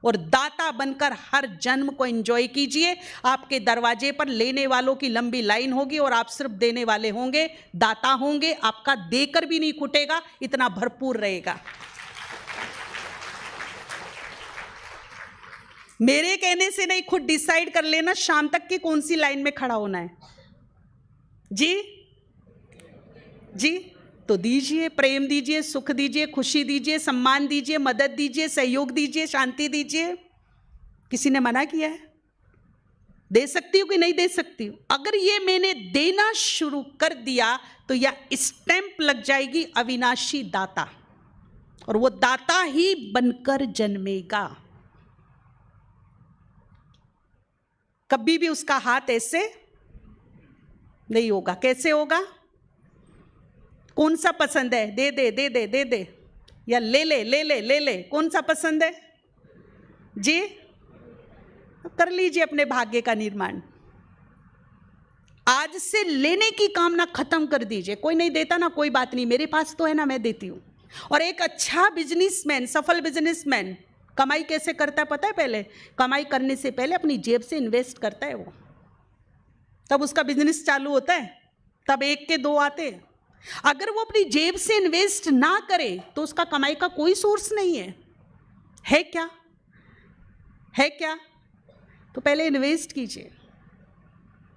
और दाता बनकर हर जन्म को एंजॉय कीजिए। आपके दरवाजे पर लेने वालों की लंबी लाइन होगी और आप सिर्फ देने वाले होंगे, दाता होंगे। आपका देकर भी नहीं खुटेगा, इतना भरपूर रहेगा। मेरे कहने से नहीं, खुद डिसाइड कर लेना शाम तक की कौन सी लाइन में खड़ा होना है। जी जी, तो दीजिए, प्रेम दीजिए, सुख दीजिए, खुशी दीजिए, सम्मान दीजिए, मदद दीजिए, सहयोग दीजिए, शांति दीजिए। किसी ने मना किया है? दे सकती हूं कि नहीं दे सकती हूं? अगर ये मैंने देना शुरू कर दिया तो यह स्टैंप लग जाएगी अविनाशी दाता, और वो दाता ही बनकर जन्मेगा। कभी भी उसका हाथ ऐसे नहीं होगा। कैसे होगा? कौन सा पसंद है? दे दे दे दे दे दे, या ले ले ले ले ले ले, कौन सा पसंद है जी? कर लीजिए अपने भाग्य का निर्माण। आज से लेने की कामना खत्म कर दीजिए। कोई नहीं देता ना, कोई बात नहीं, मेरे पास तो है ना, मैं देती हूं। और एक अच्छा बिजनेसमैन, सफल बिजनेसमैन कमाई कैसे करता है पता है? पहले कमाई करने से पहले अपनी जेब से इन्वेस्ट करता है वो, तब उसका बिजनेस चालू होता है, तब 1 के 2 आते हैं। अगर वो अपनी जेब से इन्वेस्ट ना करे तो उसका कमाई का कोई सोर्स नहीं है। है क्या? है क्या? तो पहले इन्वेस्ट कीजिए।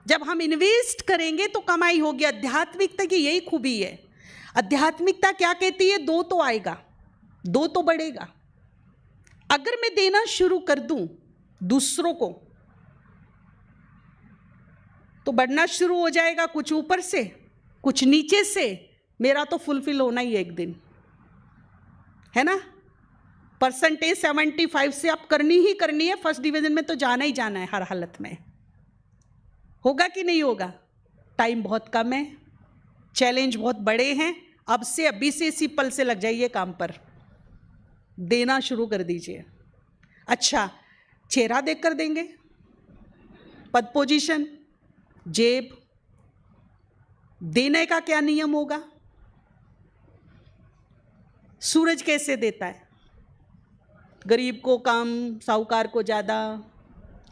जब हम इन्वेस्ट करेंगे तो कमाई होगी। आध्यात्मिकता की यही खूबी है। आध्यात्मिकता क्या कहती है? 2 तो आएगा, 2 तो बढ़ेगा। अगर मैं देना शुरू कर दूं दूसरों को तो बढ़ना शुरू हो जाएगा, कुछ ऊपर से कुछ नीचे से। मेरा तो फुलफिल होना ही एक दिन है ना। परसेंटेज 75 से आप करनी ही करनी है। फर्स्ट डिवीजन में तो जाना ही जाना है हर हालत में। होगा कि नहीं होगा? टाइम बहुत कम है, चैलेंज बहुत बड़े हैं। अब से अभी से इसी पल से लग जाइए काम पर, देना शुरू कर दीजिए। अच्छा, चेहरा देखकर देंगे, पद पोजीशन, जेब, देने का क्या नियम होगा? सूरज कैसे देता है? गरीब को कम, साहूकार को ज़्यादा,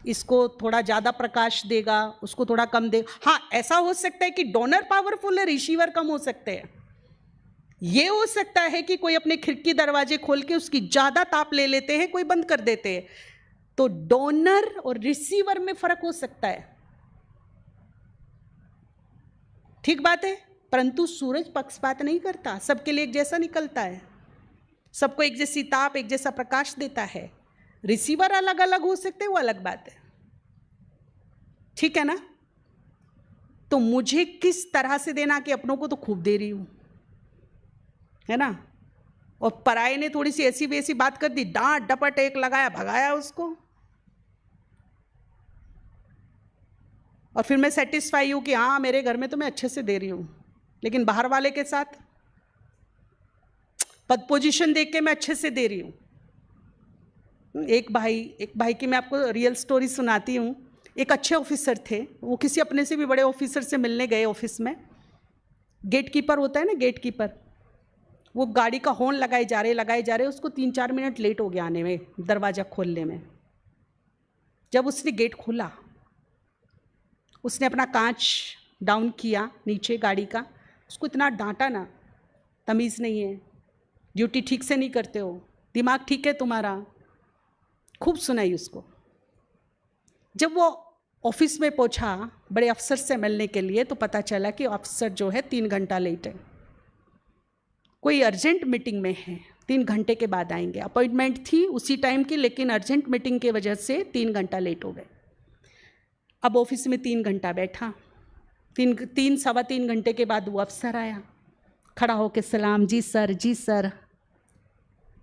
इसको थोड़ा ज़्यादा प्रकाश देगा, उसको थोड़ा कम देगा। हाँ, ऐसा हो सकता है कि डोनर पावरफुल है, रिसीवर कम हो सकते हैं। ये हो सकता है कि कोई अपने खिड़की दरवाजे खोल के उसकी ज़्यादा ताप ले लेते हैं, कोई बंद कर देते हैं। तो डोनर और रिसीवर में फर्क हो सकता है, ठीक बात है। परंतु सूरज पक्षपात नहीं करता, सबके लिए एक जैसा निकलता है, सबको एक जैसी ताप, एक जैसा प्रकाश देता है। रिसीवर अलग अलग हो सकते हैं, वो अलग बात है, ठीक है ना। तो मुझे किस तरह से देना कि अपनों को तो खूब दे रही हूं, है ना, और पराये ने थोड़ी सी ऐसी वैसी बात कर दी, डांट डपट एक लगाया, भगाया उसको, और फिर मैं सेटिस्फाई हूं कि हाँ मेरे घर में तो मैं अच्छे से दे रही हूं, लेकिन बाहर वाले के साथ पद पोजीशन देख के मैं अच्छे से दे रही हूं। एक भाई की मैं आपको रियल स्टोरी सुनाती हूं। एक अच्छे ऑफिसर थे, वो किसी अपने से भी बड़े ऑफिसर से मिलने गए ऑफिस में। गेट कीपर होता है ना, गेट कीपर, वो गाड़ी का हॉर्न लगाए जा रहे, उसको 3-4 मिनट लेट हो गया आने में, दरवाज़ा खोलने में। जब उसने गेट खोला, उसने अपना कांच डाउन किया नीचे गाड़ी का, उसको इतना डांटा ना, तमीज़ नहीं है, ड्यूटी ठीक से नहीं करते हो, दिमाग ठीक है तुम्हारा, खूब सुनाई उसको। जब वो ऑफिस में पहुंचा बड़े अफसर से मिलने के लिए, तो पता चला कि अफसर जो है 3 घंटा लेट है, कोई अर्जेंट मीटिंग में है, 3 घंटे के बाद आएंगे। अपॉइंटमेंट थी उसी टाइम की, लेकिन अर्जेंट मीटिंग की वजह से 3 घंटा लेट हो गए। अब ऑफिस में 3 घंटा बैठा, तीन सवा तीन घंटे के बाद वो अफसर आया, खड़ा होके सलाम, जी सर, जी सर,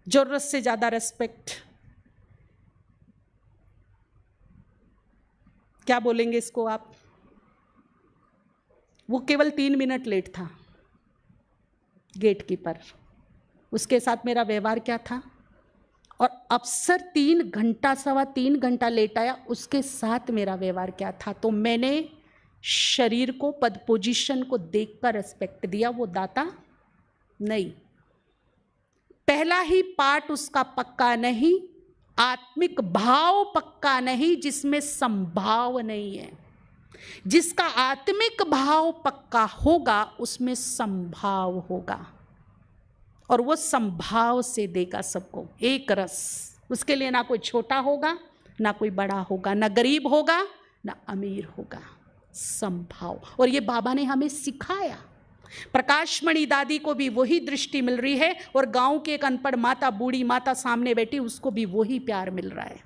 जरूरत से ज़्यादा रेस्पेक्ट। क्या बोलेंगे इसको आप? वो केवल 3 मिनट लेट था, गेट कीपर। उसके साथ मेरा व्यवहार क्या था? और अफसर 3 घंटा, सवा 3 घंटा लेट आया, उसके साथ मेरा व्यवहार क्या था? तो मैंने शरीर को, पद पोजीशन को देखकर रेस्पेक्ट दिया, वो दाता नहीं। पहला ही पार्ट उसका पक्का नहीं, आत्मिक भाव पक्का नहीं, जिसमें संभाव नहीं है। जिसका आत्मिक भाव पक्का होगा उसमें संभाव होगा, और वो संभाव से देगा सबको एक रस। उसके लिए ना कोई छोटा होगा, ना कोई बड़ा होगा, ना गरीब होगा, ना अमीर होगा, संभाव। और ये बाबा ने हमें सिखाया। प्रकाशमणि दादी को भी वही दृष्टि मिल रही है, और गांव की एक अनपढ़ माता, बूढ़ी माता सामने बैठी, उसको भी वही प्यार मिल रहा है,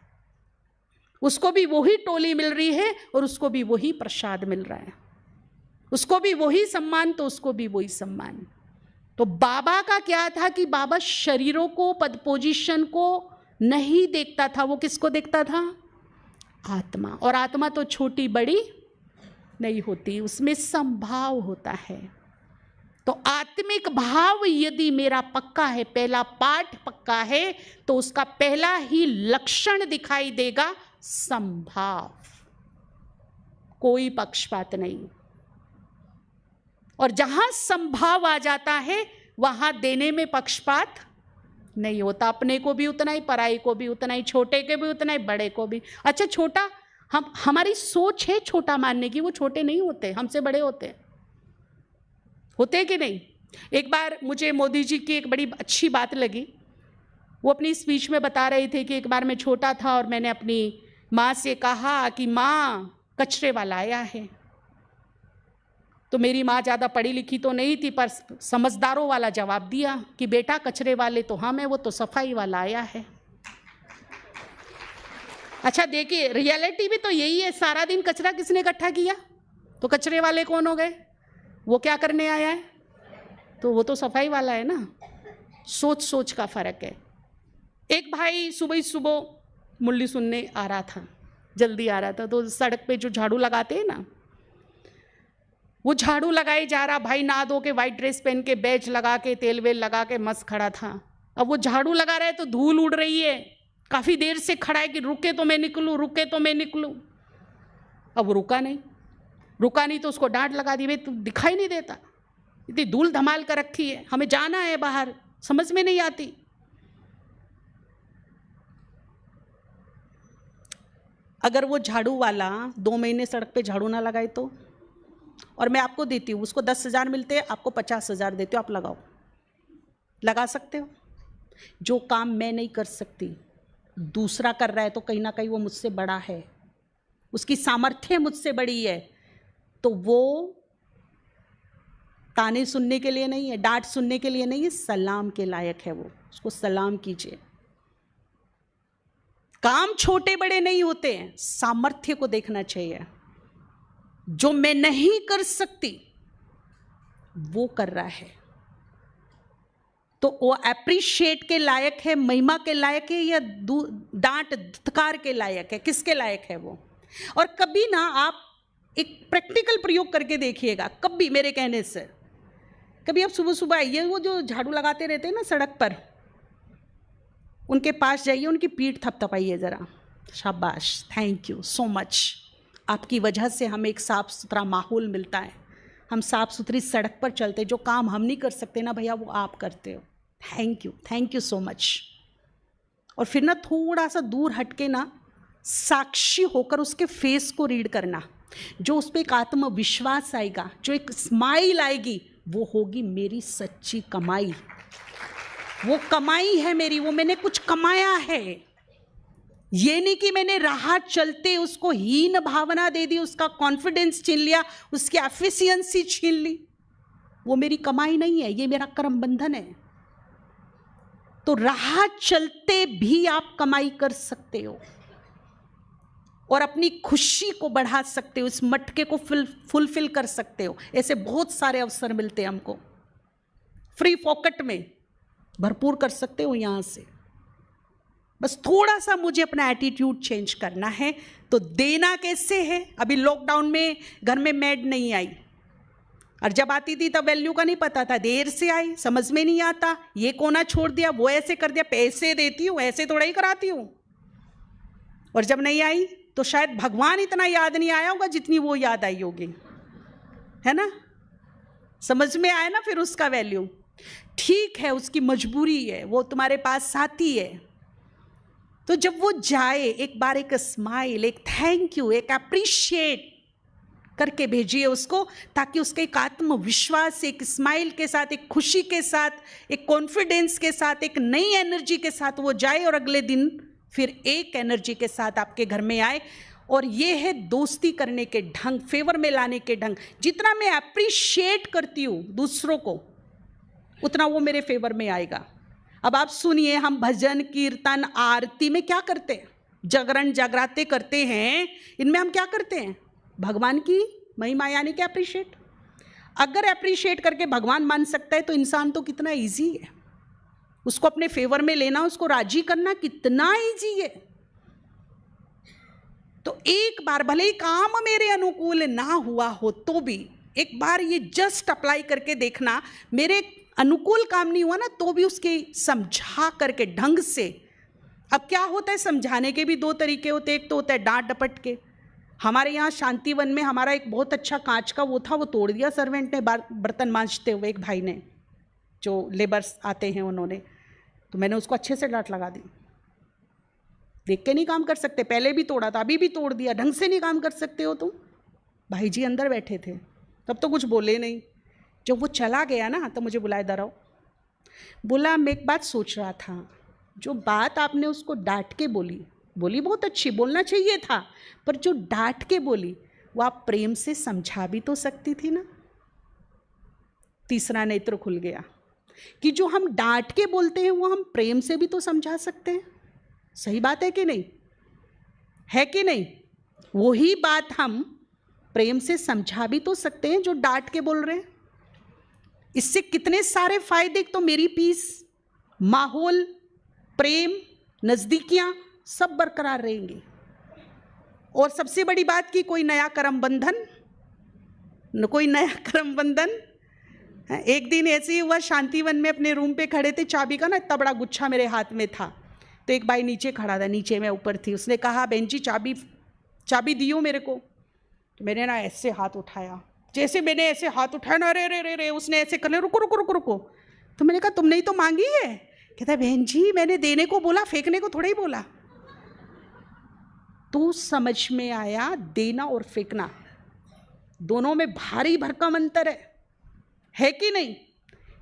उसको भी वही टोली मिल रही है, और उसको भी वही प्रसाद मिल रहा है, उसको भी वही सम्मान, तो उसको भी वही सम्मान। तो बाबा का क्या था कि बाबा शरीरों को, पद पोजीशन को नहीं देखता था, वो किसको देखता था? आत्मा। और आत्मा तो छोटी बड़ी नहीं होती, उसमें संभाव होता है। तो आत्मिक भाव यदि मेरा पक्का है, पहला पाठ पक्का है, तो उसका पहला ही लक्षण दिखाई देगा संभाव, कोई पक्षपात नहीं। और जहां संभाव आ जाता है वहां देने में पक्षपात नहीं होता। अपने को भी उतना ही, पराई को भी उतना ही, छोटे के भी उतना ही, बड़े को भी। अच्छा, छोटा, हमारी सोच है छोटा मानने की, वो छोटे नहीं होते, हमसे बड़े होते कि नहीं। एक बार मुझे मोदी जी की एक बड़ी अच्छी बात लगी। वो अपनी स्पीच में बता रहे थे कि एक बार मैं छोटा था और मैंने अपनी माँ से कहा कि माँ, कचरे वाला आया है। तो मेरी माँ ज़्यादा पढ़ी लिखी तो नहीं थी, पर समझदारों वाला जवाब दिया कि बेटा, कचरे वाले तो हम हैं, वो तो सफाई वाला आया है। अच्छा देखिए, रियलिटी भी तो यही है। सारा दिन कचरा किसने इकट्ठा किया? तो कचरे वाले कौन हो गए? वो क्या करने आया है? तो वो तो सफाई वाला है ना। सोच का फर्क है। एक भाई सुबह सुबह मुरली सुनने आ रहा था, जल्दी आ रहा था, तो सड़क पे जो झाड़ू लगाते हैं ना, वो झाड़ू लगाए जा रहा। भाई नहा धो के, वाइट ड्रेस पहन के, बैच लगा के, तेल वेल लगा के मस्त खड़ा था। अब वो झाड़ू लगा रहा है तो धूल उड़ रही है, काफी देर से खड़ा है कि रुके तो मैं निकलूं, रुके तो मैं निकलूं। अब वो रुका नहीं तो उसको डांट लगा दी, भाई तू दिखाई नहीं देता, इतनी धूल धमाल कर रखी है, हमें जाना है बाहर, समझ में नहीं आती। अगर वो झाड़ू वाला 2 महीने सड़क पे झाड़ू ना लगाए तो, और मैं आपको देती हूँ, उसको 10,000 मिलते हैं, आपको 50,000 देती हूँ, आप लगाओ, लगा सकते हो? जो काम मैं नहीं कर सकती, दूसरा कर रहा है, तो कहीं ना कहीं वो मुझसे बड़ा है, उसकी सामर्थ्य मुझसे बड़ी है, तो वो ताने सुनने के लिए नहीं है, डांट सुनने के लिए नहीं है, सलाम के लायक है वो, उसको सलाम कीजिए। काम छोटे बड़े नहीं होते हैं, सामर्थ्य को देखना चाहिए। जो मैं नहीं कर सकती वो कर रहा है, तो वो एप्रिशिएट के लायक है, महिमा के लायक है, या डांट धत्कार के लायक है? किसके लायक है वो? और कभी ना आप एक प्रैक्टिकल प्रयोग करके देखिएगा, कभी मेरे कहने से, कभी आप सुबह सुबह आइए, वो जो झाड़ू लगाते रहते हैं ना सड़क पर, उनके पास जाइए, उनकी पीठ थपथपाइए जरा, शाबाश, थैंक यू सो मच, आपकी वजह से हमें एक साफ़ सुथरा माहौल मिलता है, हम साफ़ सुथरी सड़क पर चलते, जो काम हम नहीं कर सकते ना भैया, वो आप करते हो, थैंक यू सो मच। और फिर ना थोड़ा सा दूर हटके ना साक्षी होकर उसके फेस को रीड करना, जो उस पर एक आत्मविश्वास आएगा, जो एक स्माइल आएगी, वो होगी मेरी सच्ची कमाई, वो कमाई है मेरी, वो मैंने कुछ कमाया है। ये नहीं कि मैंने राह चलते उसको हीन भावना दे दी, उसका कॉन्फिडेंस छीन लिया, उसकी एफिशिएंसी छीन ली, वो मेरी कमाई नहीं है, ये मेरा कर्म बंधन है। तो राह चलते भी आप कमाई कर सकते हो, और अपनी खुशी को बढ़ा सकते हो, इस मटके को फुलफिल कर सकते हो। ऐसे बहुत सारे अवसर मिलते हैं हमको, फ्री पॉकेट में भरपूर कर सकते हो यहाँ से। बस थोड़ा सा मुझे अपना एटीट्यूड चेंज करना है। तो देना कैसे है? अभी लॉकडाउन में घर में मेड नहीं आई, और जब आती थी तब वैल्यू का नहीं पता था, देर से आई, समझ में नहीं आता, ये कोना छोड़ दिया, वो ऐसे कर दिया, पैसे देती हूँ ऐसे थोड़ा ही कराती हूँ। और जब नहीं आई तो शायद भगवान इतना याद नहीं आया होगा जितनी वो याद आई होगी, है ना? समझ में आया ना फिर उसका वैल्यू। ठीक है, उसकी मजबूरी है, वो तुम्हारे पास साथी है। तो जब वो जाए, एक बार एक स्माइल, एक थैंक यू, एक अप्रिशिएट करके भेजिए उसको, ताकि उसका एक आत्मविश्वास, एक स्माइल के साथ, एक खुशी के साथ, एक कॉन्फिडेंस के साथ, एक नई एनर्जी के साथ वो जाए और अगले दिन फिर एक एनर्जी के साथ आपके घर में आए। और ये है दोस्ती करने के ढंग, फेवर में लाने के ढंग। जितना मैं अप्रिशिएट करती हूँ दूसरों को, उतना वो मेरे फेवर में आएगा। अब आप सुनिए, हम भजन कीर्तन आरती में क्या करते हैं? जागरण जागराते करते हैं, इनमें हम क्या करते हैं? भगवान की महिमा, यानी कि अप्रिशिएट। अगर अप्रिशिएट करके भगवान मान सकता है तो इंसान तो कितना इजी है, उसको अपने फेवर में लेना, उसको राजी करना कितना इजी है। तो एक बार, भले ही काम मेरे अनुकूल ना हुआ हो तो भी एक बार ये जस्ट अप्लाई करके देखना। मेरे अनुकूल काम नहीं हुआ ना तो भी उसके समझा करके ढंग से। अब क्या होता है, समझाने के भी दो तरीके होते हैं। एक तो होता है डांट डपट के। हमारे यहाँ शांतिवन में हमारा एक बहुत अच्छा कांच का वो था, वो तोड़ दिया सर्वेंट ने बर्तन मांजते हुए, एक भाई ने, जो लेबर्स आते हैं उन्होंने। तो मैंने उसको अच्छे से डांट लगा दी, देख के नहीं काम कर सकते, पहले भी तोड़ा था अभी भी तोड़ दिया, ढंग से नहीं काम कर सकते हो तुम। भाई जी अंदर बैठे थे, तब तो कुछ बोले नहीं। जब वो चला गया ना तो मुझे बुलाए, इधर आओ। बोला, मैं एक बात सोच रहा था, जो बात आपने उसको डांट के बोली बहुत अच्छी, बोलना चाहिए था, पर जो डांट के बोली वो आप प्रेम से समझा भी तो सकती थी ना। तीसरा नेत्र खुल गया कि जो हम डांट के बोलते हैं वो हम प्रेम से भी तो समझा सकते हैं। सही बात है कि नहीं? है कि नहीं? वही बात हम प्रेम से समझा भी तो सकते हैं जो डांट के बोल रहे हैं। इससे कितने सारे फायदे, तो मेरी पीस, माहौल, प्रेम, नजदीकियां सब बरकरार रहेंगी। और सबसे बड़ी बात कि कोई नया कर्म बंधन न, कोई नया कर्म बंधन। एक दिन ऐसे ही हुआ, शांतिवन में अपने रूम पे खड़े थे, चाबी का ना इतना बड़ा गुच्छा मेरे हाथ में था। तो एक भाई नीचे खड़ा था, नीचे मैं ऊपर थी। उसने कहा, बहन जी चाबी दियो मेरे को। तो मैंने ना ऐसे हाथ उठाया, जैसे मैंने ऐसे हाथ उठाया ना, रे रे रे रे, उसने ऐसे कर लिया, रुको रुको रुको रुको। तो मैंने कहा, तुमने ही तो मांगी है। कहता, बहन जी मैंने देने को बोला, फेंकने को थोड़ा ही बोला। तो समझ में आया, देना और फेंकना दोनों में भारी भरकम अंतर है कि नहीं?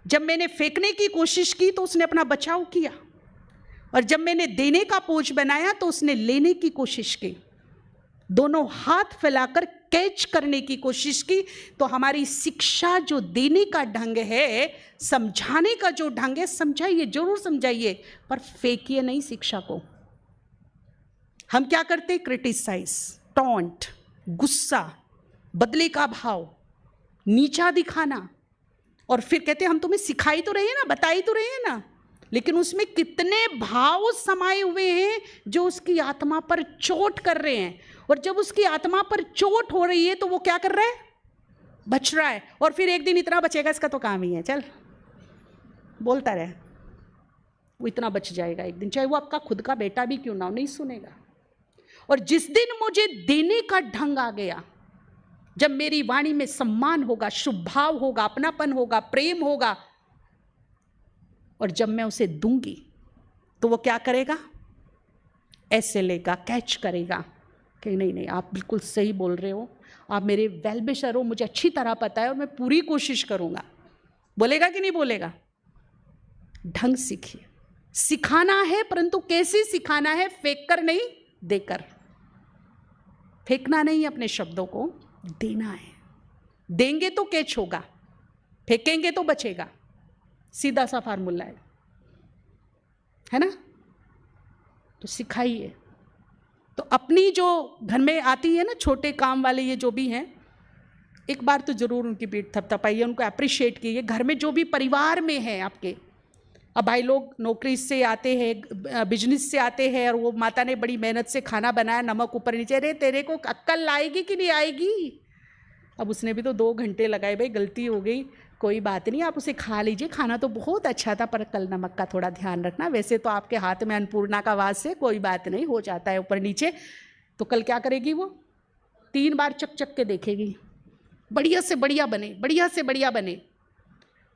जब मैंने फेंकने की कोशिश की तो उसने अपना बचाव किया, और जब मैंने देने का पोज बनाया तो उसने लेने की कोशिश की। दोनों हाथ फैलाकर कैच करने की कोशिश की। तो हमारी शिक्षा जो देने का ढंग है, समझाने का जो ढंग है, समझाइए, जरूर समझाइए, पर फेंकिए नहीं शिक्षा को। हम क्या करते? क्रिटिसाइज, टॉन्ट, गुस्सा, बदले का भाव, नीचा दिखाना, और फिर कहते हम तुम्हें सिखाई तो रहे हैं ना, बताई तो रहे हैं ना। लेकिन उसमें कितने भाव समाये हुए हैं जो उसकी आत्मा पर चोट कर रहे हैं। और जब उसकी आत्मा पर चोट हो रही है तो वो क्या कर रहा है? बच रहा है। और फिर एक दिन इतना बचेगा, इसका तो काम ही है, चल बोलता रहे, वो इतना बच जाएगा एक दिन, चाहे वो आपका खुद का बेटा भी क्यों ना हो, नहीं सुनेगा। और जिस दिन मुझे देने का ढंग आ गया, जब मेरी वाणी में सम्मान होगा, शुभ भाव होगा, अपनापन होगा, प्रेम होगा, और जब मैं उसे दूंगी तो वो क्या करेगा? ऐसे लेगा, कैच करेगा कि नहीं नहीं, आप बिल्कुल सही बोल रहे हो, आप मेरे वेल विशर हो, मुझे अच्छी तरह पता है और मैं पूरी कोशिश करूंगा। बोलेगा कि नहीं बोलेगा? ढंग सीखिए। सिखाना है, परंतु कैसे सिखाना है? फेंक कर नहीं, देकर। फेंकना नहीं, अपने शब्दों को देना है। देंगे तो कैच होगा, फेंकेंगे तो बचेगा। सीधा सा फार्मूला है ना? तो सिखाइए, तो अपनी जो घर में आती है ना छोटे काम वाले, ये जो भी हैं, एक बार तो जरूर उनकी पीठ थपथपाइए, उनको अप्रिशिएट कीजिए। घर में जो भी परिवार में है आपके, अब भाई लोग नौकरी से आते हैं, बिजनेस से आते हैं, और वो माता ने बड़ी मेहनत से खाना बनाया, नमक ऊपर नीचे, अरे तेरे को अक्ल आएगी कि नहीं आएगी? अब उसने भी तो 2 घंटे लगाए, भाई गलती हो गई, कोई बात नहीं, आप उसे खा लीजिए, खाना तो बहुत अच्छा था, पर कल नमक का थोड़ा ध्यान रखना, वैसे तो आपके हाथ में अन्नपूर्णा का वास है, कोई बात नहीं, हो जाता है ऊपर नीचे। तो कल क्या करेगी वो? 3 बार चक चक के देखेगी, बढ़िया से बढ़िया बने, बढ़िया से बढ़िया बने।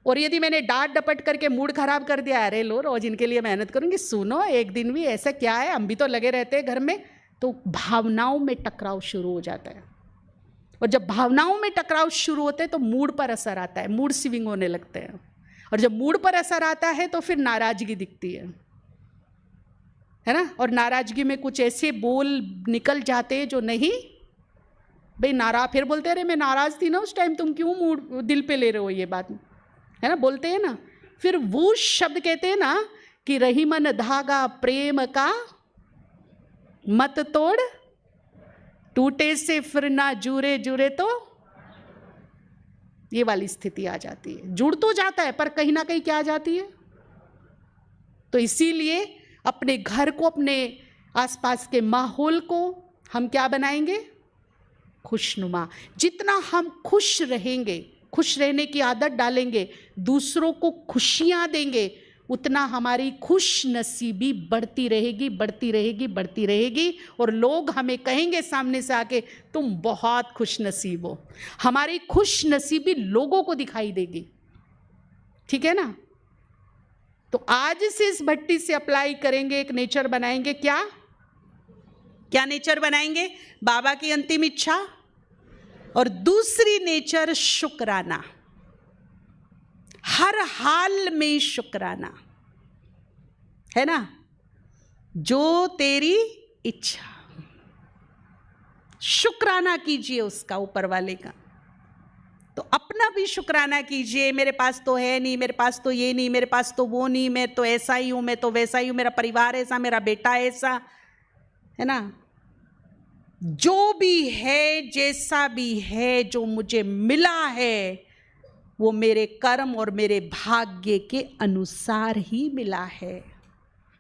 और यदि मैंने डांट डपट करके मूड खराब कर दिया, अरे लो रोज इनके लिए मेहनत करूंगी, सुनो एक दिन भी ऐसा क्या है, हम भी तो लगे रहते हैं घर में, तो भावनाओं में टकराव शुरू हो जाता है। और जब भावनाओं में टकराव शुरू होते हैं तो मूड पर असर आता है, मूड स्विंग होने लगते हैं। और जब मूड पर असर आता है तो फिर नाराजगी दिखती है ना। और नाराजगी में कुछ ऐसे बोल निकल जाते हैं जो नहीं, भाई नाराज, फिर बोलते अरे मैं नाराज थी ना उस टाइम, तुम क्यों मूड दिल पे ले रहे हो ये बात, है ना, बोलते हैं ना। फिर वो शब्द कहते हैं ना कि रही मन धागा प्रेम का मत तोड़, टूटे से फिर ना जुरे जुरे, तो ये वाली स्थिति आ जाती है। जुड़ तो जाता है पर कहीं ना कहीं क्या आ जाती है। तो इसीलिए अपने घर को, अपने आसपास के माहौल को हम क्या बनाएंगे? खुशनुमा। जितना हम खुश रहेंगे, खुश रहने की आदत डालेंगे, दूसरों को खुशियां देंगे, उतना हमारी खुश नसीबी बढ़ती रहेगी, बढ़ती रहेगी, बढ़ती रहेगी। और लोग हमें कहेंगे सामने से आके, तुम बहुत खुश नसीब हो। हमारी खुश नसीबी लोगों को दिखाई देगी, ठीक है ना। तो आज से इस भट्टी से अप्लाई करेंगे, एक नेचर बनाएंगे। क्या क्या नेचर बनाएंगे? बाबा की अंतिम इच्छा। और दूसरी नेचर शुक्राना, हर हाल में शुक्राना, है ना। जो तेरी इच्छा, शुक्राना कीजिए उसका, ऊपर वाले का। तो अपना भी शुक्राना कीजिए, मेरे पास तो है नहीं, मेरे पास तो ये नहीं, मेरे पास तो वो नहीं, मैं तो ऐसा ही हूं, मैं तो वैसा ही हूं, मेरा परिवार ऐसा, मेरा बेटा ऐसा, है ना। जो भी है, जैसा भी है, जो मुझे मिला है, वो मेरे कर्म और मेरे भाग्य के अनुसार ही मिला है।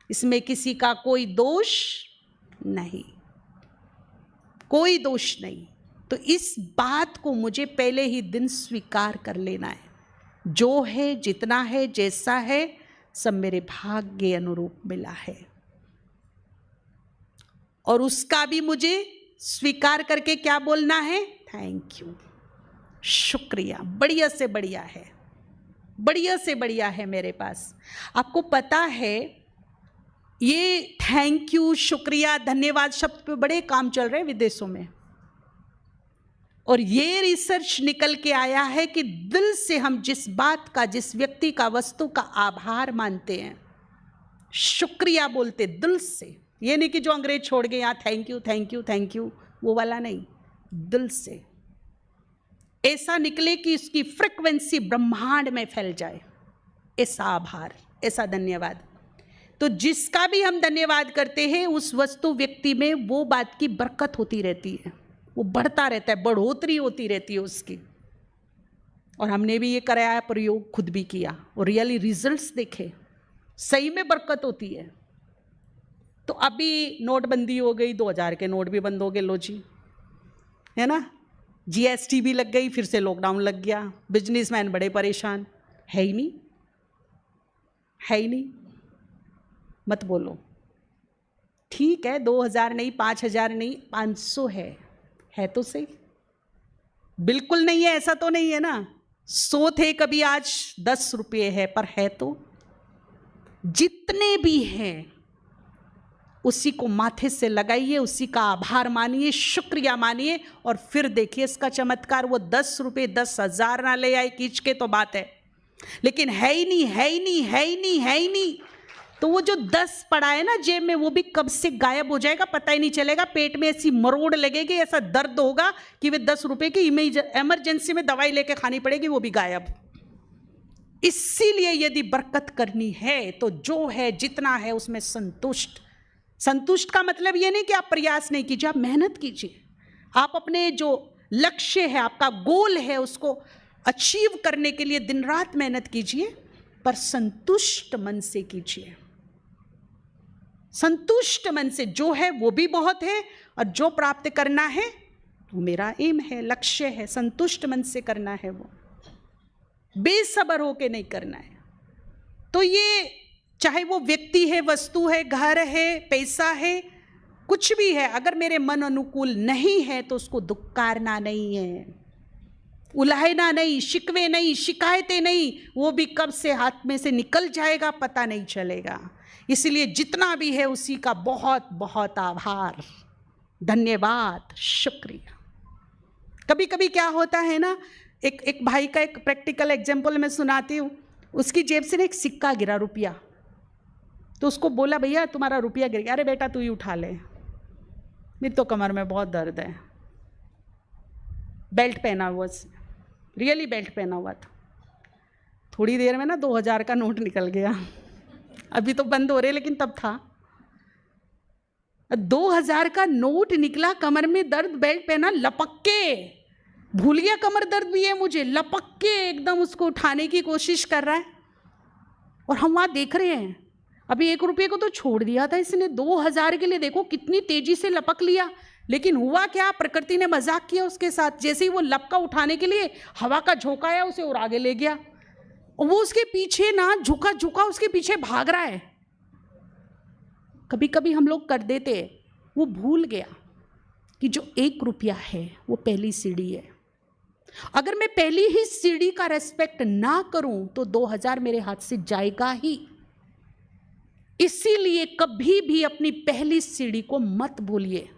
इसमें किसी का कोई दोष नहीं, कोई दोष नहीं। तो इस बात को मुझे पहले ही दिन स्वीकार कर लेना है। जो है, जितना है, जैसा है, सब मेरे भाग्य अनुरूप मिला है। और उसका भी मुझे स्वीकार करके क्या बोलना है? थैंक यू, शुक्रिया, बढ़िया से बढ़िया है, बढ़िया से बढ़िया है मेरे पास। आपको पता है ये थैंक यू, शुक्रिया, धन्यवाद शब्द पे बड़े काम चल रहे हैं विदेशों में। और ये रिसर्च निकल के आया है कि दिल से हम जिस बात का, जिस व्यक्ति का, वस्तु का आभार मानते हैं, शुक्रिया बोलते दिल से, ये नहीं कि जो अंग्रेज छोड़ गए यहाँ thank you thank you thank you, वो वाला नहीं, दिल से ऐसा निकले कि उसकी फ्रीक्वेंसी ब्रह्मांड में फैल जाए, ऐसा आभार, ऐसा धन्यवाद। तो जिसका भी हम धन्यवाद करते हैं, उस वस्तु, व्यक्ति में वो बात की बरकत होती रहती है, वो बढ़ता रहता है, बढ़ोतरी होती रहती है उसकी। और हमने भी ये कराया प्रयोग, खुद भी किया, और रियली रिजल्ट्स देखे, सही में बरकत होती है। तो अभी नोटबंदी हो गई, 2000 के नोट भी बंद हो गए, लो जी, है ना। GST भी लग गई, फिर से लॉकडाउन लग गया, बिजनेसमैन बड़े परेशान। है ही नहीं, है ही नहीं, मत बोलो। ठीक है 2000 नहीं, 5000 नहीं, 500 है तो सही। बिल्कुल नहीं है ऐसा तो नहीं है ना। 100 थे कभी, आज 10 रुपये है, पर है तो। जितने भी हैं उसी को माथे से लगाइए, उसी का आभार मानिए, शुक्रिया मानिए, और फिर देखिए इसका चमत्कार। वो 10 रुपये 10,000 ना ले आए खींच के तो बात है, लेकिन है ही नहीं, है ही नहीं, है ही नहीं, है ही नहीं। तो वो जो 10 पड़ा है ना जेब में, वो भी कब से गायब हो जाएगा पता ही नहीं चलेगा। पेट में ऐसी मरोड़ लगेगी, ऐसा दर्द होगा कि वे 10 रुपये की इमरजेंसी में दवाई लेके खानी पड़ेगी, वो भी गायब। इसीलिए यदि बरकत करनी है तो जो है, जितना है, उसमें संतुष्ट संतुष्ट का मतलब ये नहीं कि आप प्रयास नहीं कीजिए, आप मेहनत कीजिए, आप अपने जो लक्ष्य है, आपका गोल है, उसको अचीव करने के लिए दिन रात मेहनत कीजिए, पर संतुष्ट मन से कीजिए। संतुष्ट मन से जो है वो भी बहुत है, और जो प्राप्त करना है वो मेरा एम है, लक्ष्य है, संतुष्ट मन से करना है, वो बेसब्र होके नहीं करना है। तो ये चाहे वो व्यक्ति है, वस्तु है, घर है, पैसा है, कुछ भी है, अगर मेरे मन अनुकूल नहीं है तो उसको दुक्कारना नहीं है, उलाहना नहीं, शिकवे नहीं, शिकायतें नहीं, वो भी कब से हाथ में से निकल जाएगा पता नहीं चलेगा। इसलिए जितना भी है उसी का बहुत बहुत आभार, धन्यवाद, शुक्रिया। कभी कभी क्या होता है ना, एक भाई का एक प्रैक्टिकल एग्जाम्पल मैं सुनाती हूँ। उसकी जेब से ना एक सिक्का गिरा, रुपया, तो उसको बोला भैया तुम्हारा रुपया गिर गया। अरे बेटा तू ही उठा ले, मेरी तो कमर में बहुत दर्द है। बेल्ट पहना हुआ, रियली बेल्ट पहना हुआ था। थोड़ी देर में ना 2000 का नोट निकल गया, अभी तो बंद हो रहे लेकिन तब था। 2000 का नोट निकला, कमर में दर्द, बेल्ट पहना, लपक के, भूल गया कमर दर्द भी है मुझे, लपक के एकदम उसको उठाने की कोशिश कर रहा है, और हम वहाँ देख रहे हैं। अभी 1 रुपये को तो छोड़ दिया था इसने, 2000 के लिए देखो कितनी तेजी से लपक लिया। लेकिन हुआ क्या, प्रकृति ने मजाक किया उसके साथ। जैसे ही वो लपका उठाने के लिए हवा का झोंका आया, उसे और आगे ले गया, और वो उसके पीछे ना झुका झुका उसके पीछे भाग रहा है। कभी कभी हम लोग कर देते, वो भूल गया कि जो 1 रुपया है वो पहली सीढ़ी है। अगर मैं पहली ही सीढ़ी का रेस्पेक्ट ना करूं तो 2000 मेरे हाथ से जाएगा ही। इसीलिए कभी भी अपनी पहली सीढ़ी को मत भूलिए।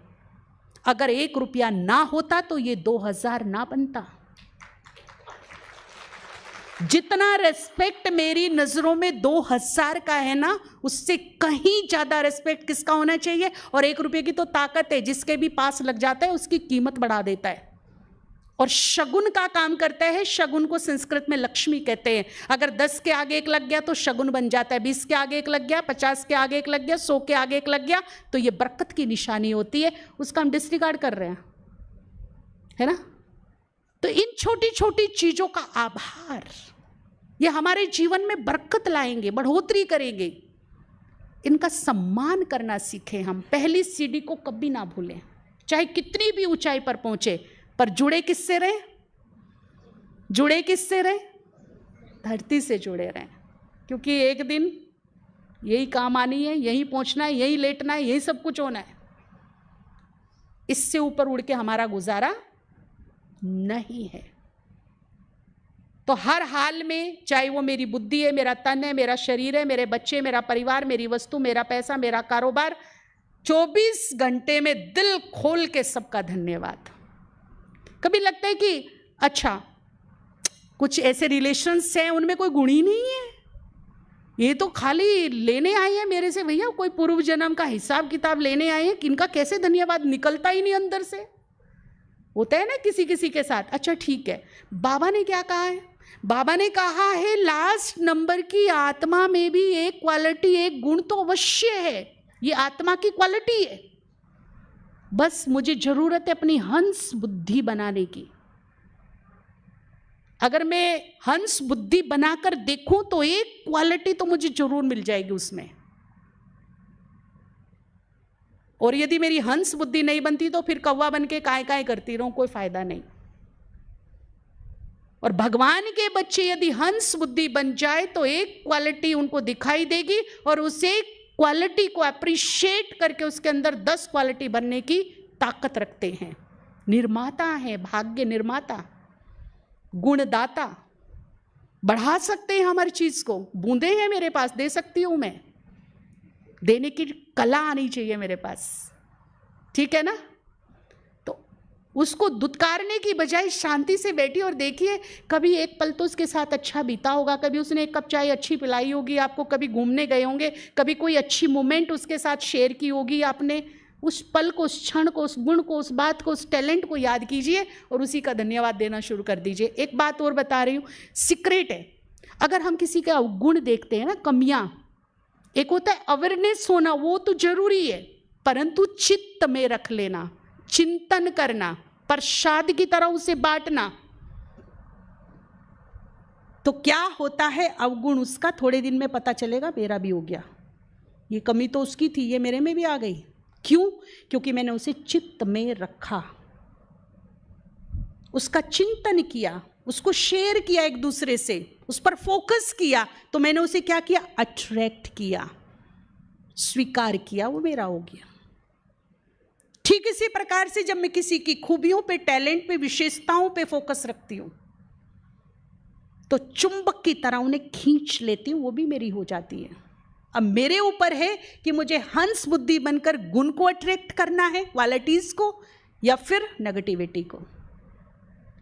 अगर 1 रुपया ना होता तो ये 2000 ना बनता। जितना रेस्पेक्ट मेरी नजरों में 2000 का है ना, उससे कहीं ज्यादा रेस्पेक्ट किसका होना चाहिए। और 1 रुपये की तो ताकत है, जिसके भी पास लग जाता है उसकी कीमत बढ़ा देता है, और शगुन का काम करता है। शगुन को संस्कृत में लक्ष्मी कहते हैं। अगर 10 के आगे 1 लग गया तो शगुन बन जाता है, 20 के आगे 1 लग गया, 50 के आगे 1 लग गया, 100 के आगे 1 लग गया, तो ये बरकत की निशानी होती है। उसका हम डिस्रिगार्ड कर रहे हैं, है ना। तो इन छोटी छोटी चीजों का आभार, ये हमारे जीवन में बरकत लाएंगे, बढ़ोतरी करेंगे। इनका सम्मान करना सीखें हम। पहली सीढ़ी को कभी ना भूलें, चाहे कितनी भी ऊंचाई पर पहुंचे, पर जुड़े किससे रहें? जुड़े किससे रहें? धरती से जुड़े रहें, क्योंकि एक दिन यही काम आनी है, यही पहुंचना है, यही लेटना है, यही सब कुछ होना है। इससे ऊपर उड़ के हमारा गुजारा नहीं है। तो हर हाल में, चाहे वो मेरी बुद्धि है, मेरा तन है, मेरा शरीर है, मेरे बच्चे, मेरा परिवार, मेरी वस्तु, मेरा पैसा, मेरा कारोबार, 24 घंटे में दिल खोल के सबका धन्यवाद। कभी लगता है कि अच्छा कुछ ऐसे रिलेशंस हैं उनमें कोई गुण ही नहीं है, ये तो खाली लेने आए हैं मेरे से, भैया कोई पूर्व जन्म का हिसाब किताब लेने आए हैं, किनका कैसे धन्यवाद निकलता ही नहीं अंदर से। होता है ना किसी किसी के साथ। अच्छा ठीक है, बाबा ने क्या कहा है? बाबा ने कहा है लास्ट नंबर की आत्मा में भी एक क्वालिटी, एक गुण तो अवश्य है, ये आत्मा की क्वालिटी है। बस मुझे जरूरत है अपनी हंस बुद्धि बनाने की। अगर मैं हंस बुद्धि बनाकर देखूं तो एक क्वालिटी तो मुझे जरूर मिल जाएगी उसमें। और यदि मेरी हंस बुद्धि नहीं बनती तो फिर कौवा बन के काय काय करती रहूं, कोई फायदा नहीं। और भगवान के बच्चे यदि हंस बुद्धि बन जाए तो एक क्वालिटी उनको दिखाई देगी, और उसे क्वालिटी को अप्रिशिएट करके उसके अंदर 10 क्वालिटी बनने की ताकत रखते हैं। निर्माता है, भाग्य निर्माता, गुणदाता, बढ़ा सकते हैं हमारी चीज को। बूंदे हैं मेरे पास, दे सकती हूं मैं, देने की कला आनी चाहिए मेरे पास, ठीक है ना। तो उसको दुत्कारने की बजाय शांति से बैठिए और देखिए, कभी एक पल तो उसके साथ अच्छा बीता होगा, कभी उसने 1 कप चाय अच्छी पिलाई होगी आपको, कभी घूमने गए होंगे, कभी कोई अच्छी मोमेंट उसके साथ शेयर की होगी आपने। उस पल को, उस क्षण को, उस गुण को, उस बात को, उस टैलेंट को याद कीजिए और उसी का धन्यवाद देना शुरू कर दीजिए। एक बात और बता रही हूँ, सीक्रेट है। अगर हम किसी का गुण देखते हैं ना, कमियां, एक होता है अवेयरनेस होना, वो तो जरूरी है, परंतु चित्त में रख लेना, चिंतन करना, प्रसाद की तरह उसे बांटना। तो क्या होता है, अवगुण उसका थोड़े दिन में पता चलेगा, मेरा भी हो गया, ये कमी तो उसकी थी, ये मेरे में भी आ गई। क्यों? क्योंकि मैंने उसे चित्त में रखा, उसका चिंतन किया, उसको शेयर किया एक दूसरे से, उस पर फोकस किया, तो मैंने उसे क्या किया, अट्रैक्ट किया, स्वीकार किया, वो मेरा हो गया। ठीक इसी प्रकार से जब मैं किसी की खूबियों पे, टैलेंट पे, विशेषताओं पे फोकस रखती हूं, तो चुंबक की तरह उन्हें खींच लेती हूं, वो भी मेरी हो जाती है। अब मेरे ऊपर है कि मुझे हंस बुद्धि बनकर गुण को अट्रैक्ट करना है, क्वालिटीज को, या फिर नेगेटिविटी को।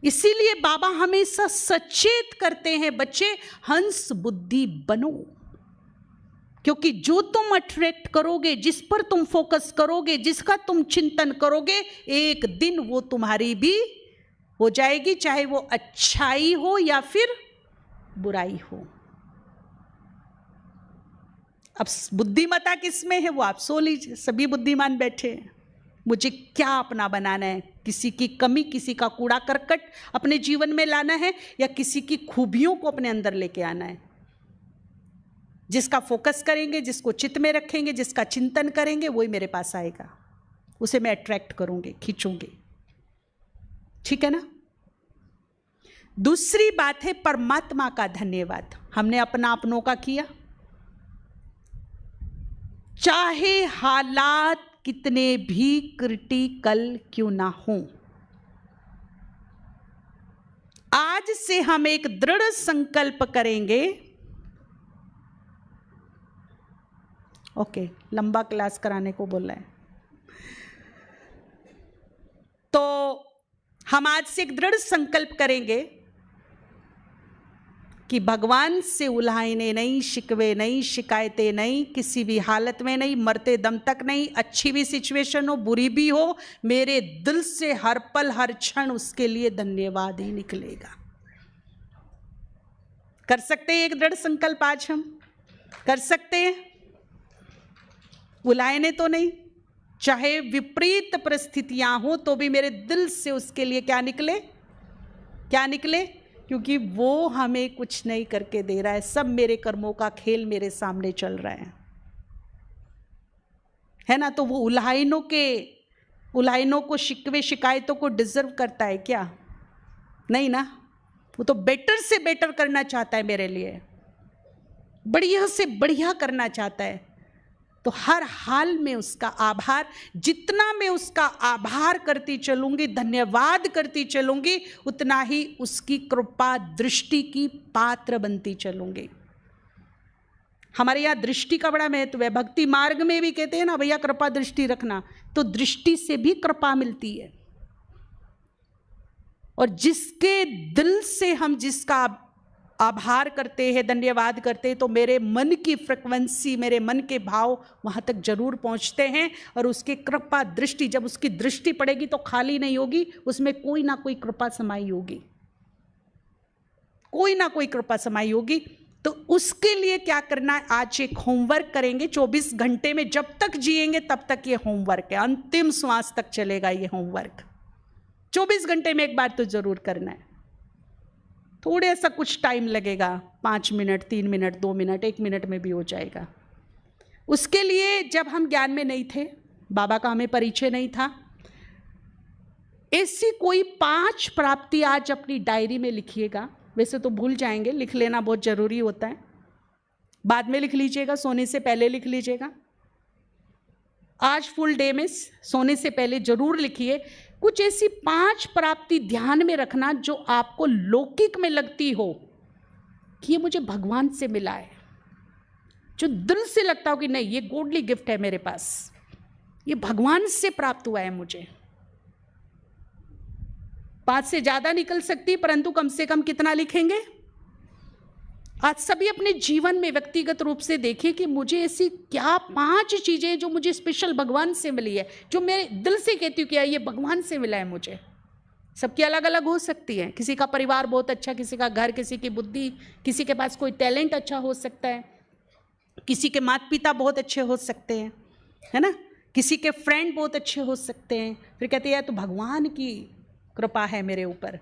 इसीलिए बाबा हमेशा सचेत करते हैं, बच्चे हंस बुद्धि बनो, क्योंकि जो तुम अट्रैक्ट करोगे, जिस पर तुम फोकस करोगे, जिसका तुम चिंतन करोगे, एक दिन वो तुम्हारी भी हो जाएगी, चाहे वो अच्छाई हो या फिर बुराई हो। अब बुद्धिमत्ता किसमें है, वो आप सो लीजिए, सभी बुद्धिमान बैठे हैं। मुझे क्या अपना बनाना है, किसी की कमी, किसी का कूड़ा करकट अपने जीवन में लाना है, या किसी की खूबियों को अपने अंदर लेके आना है। जिसका फोकस करेंगे, जिसको चित्त में रखेंगे, जिसका चिंतन करेंगे, वही मेरे पास आएगा, उसे मैं अट्रैक्ट करूंगी, खींचूंगी। ठीक है ना। दूसरी बात है परमात्मा का धन्यवाद। हमने अपना अपनों का किया, चाहे हालात कितने भी क्रिटिकल क्यों ना हो। आज से हम एक दृढ़ संकल्प करेंगे। ओके, लंबा क्लास कराने को बोल रहे हैं, तो हम आज से एक दृढ़ संकल्प करेंगे कि भगवान से उल्हाइने नहीं, शिकवे नहीं, शिकायतें नहीं, किसी भी हालत में नहीं, मरते दम तक नहीं। अच्छी भी सिचुएशन हो, बुरी भी हो, मेरे दिल से हर पल हर क्षण उसके लिए धन्यवाद ही निकलेगा। कर सकते हैं एक दृढ़ संकल्प, आज हम कर सकते हैं। उल्हाइने तो नहीं, चाहे विपरीत परिस्थितियां हो तो भी मेरे दिल से उसके लिए क्या निकले, क्या निकले, क्योंकि वो हमें कुछ नहीं करके दे रहा है, सब मेरे कर्मों का खेल मेरे सामने चल रहा है ना। तो वो उल्हाइनों को, शिकवे शिकायतों को डिजर्व करता है क्या? नहीं ना। वो तो बेटर से बेटर करना चाहता है मेरे लिए, बढ़िया से बढ़िया करना चाहता है। तो हर हाल में उसका आभार, जितना मैं उसका आभार करती चलूंगी, धन्यवाद करती चलूंगी, उतना ही उसकी कृपा दृष्टि की पात्र बनती चलूंगी। हमारे यहाँ दृष्टि का बड़ा महत्व है। भक्ति मार्ग में भी कहते हैं ना, भैया कृपा दृष्टि रखना, तो दृष्टि से भी कृपा मिलती है। और जिसके दिल से हम जिसका आभार करते हैं, धन्यवाद करते हैं, तो मेरे मन की फ्रिक्वेंसी, मेरे मन के भाव वहाँ तक जरूर पहुँचते हैं। और उसकी कृपा दृष्टि, जब उसकी दृष्टि पड़ेगी तो खाली नहीं होगी, उसमें कोई ना कोई कृपा समाई होगी, कोई ना कोई कृपा समाई होगी। तो उसके लिए क्या करना है, आज एक होमवर्क करेंगे। 24 घंटे में जब तक जिएंगे तब तक ये होमवर्क है, अंतिम श्वास तक चलेगा ये होमवर्क। 24 घंटे में एक बार तो जरूर करना है। थोड़े सा कुछ टाइम लगेगा, 5 मिनट, 3 मिनट, 2 मिनट, 1 मिनट में भी हो जाएगा। उसके लिए जब हम ज्ञान में नहीं थे, बाबा का हमें परिचय नहीं था, ऐसी कोई 5 प्राप्ति आज अपनी डायरी में लिखिएगा। वैसे तो भूल जाएंगे, लिख लेना बहुत जरूरी होता है, बाद में लिख लीजिएगा, सोने से पहले लिख लीजिएगा। आज फुल डे में सोने से पहले जरूर लिखिए। कुछ ऐसी 5 प्राप्ति ध्यान में रखना जो आपको लौकिक में लगती हो कि ये मुझे भगवान से मिला है, जो दिल से लगता हो कि नहीं ये गॉडली गिफ्ट है मेरे पास, ये भगवान से प्राप्त हुआ है मुझे। 5 से ज्यादा निकल सकती, परंतु कम से कम कितना लिखेंगे? आज सभी अपने जीवन में व्यक्तिगत रूप से देखिए कि मुझे ऐसी क्या 5 चीजें जो मुझे स्पेशल भगवान से मिली है, जो मेरे दिल से कहती हूँ कि ये भगवान से मिला है मुझे। सबकी अलग अलग हो सकती है, किसी का परिवार बहुत अच्छा, किसी का घर, किसी की बुद्धि, किसी के पास कोई टैलेंट अच्छा हो सकता है, किसी के माता पिता बहुत अच्छे हो सकते हैं, है ना, किसी के फ्रेंड बहुत अच्छे हो सकते हैं, फिर कहते हैं तो भगवान की कृपा है मेरे ऊपर।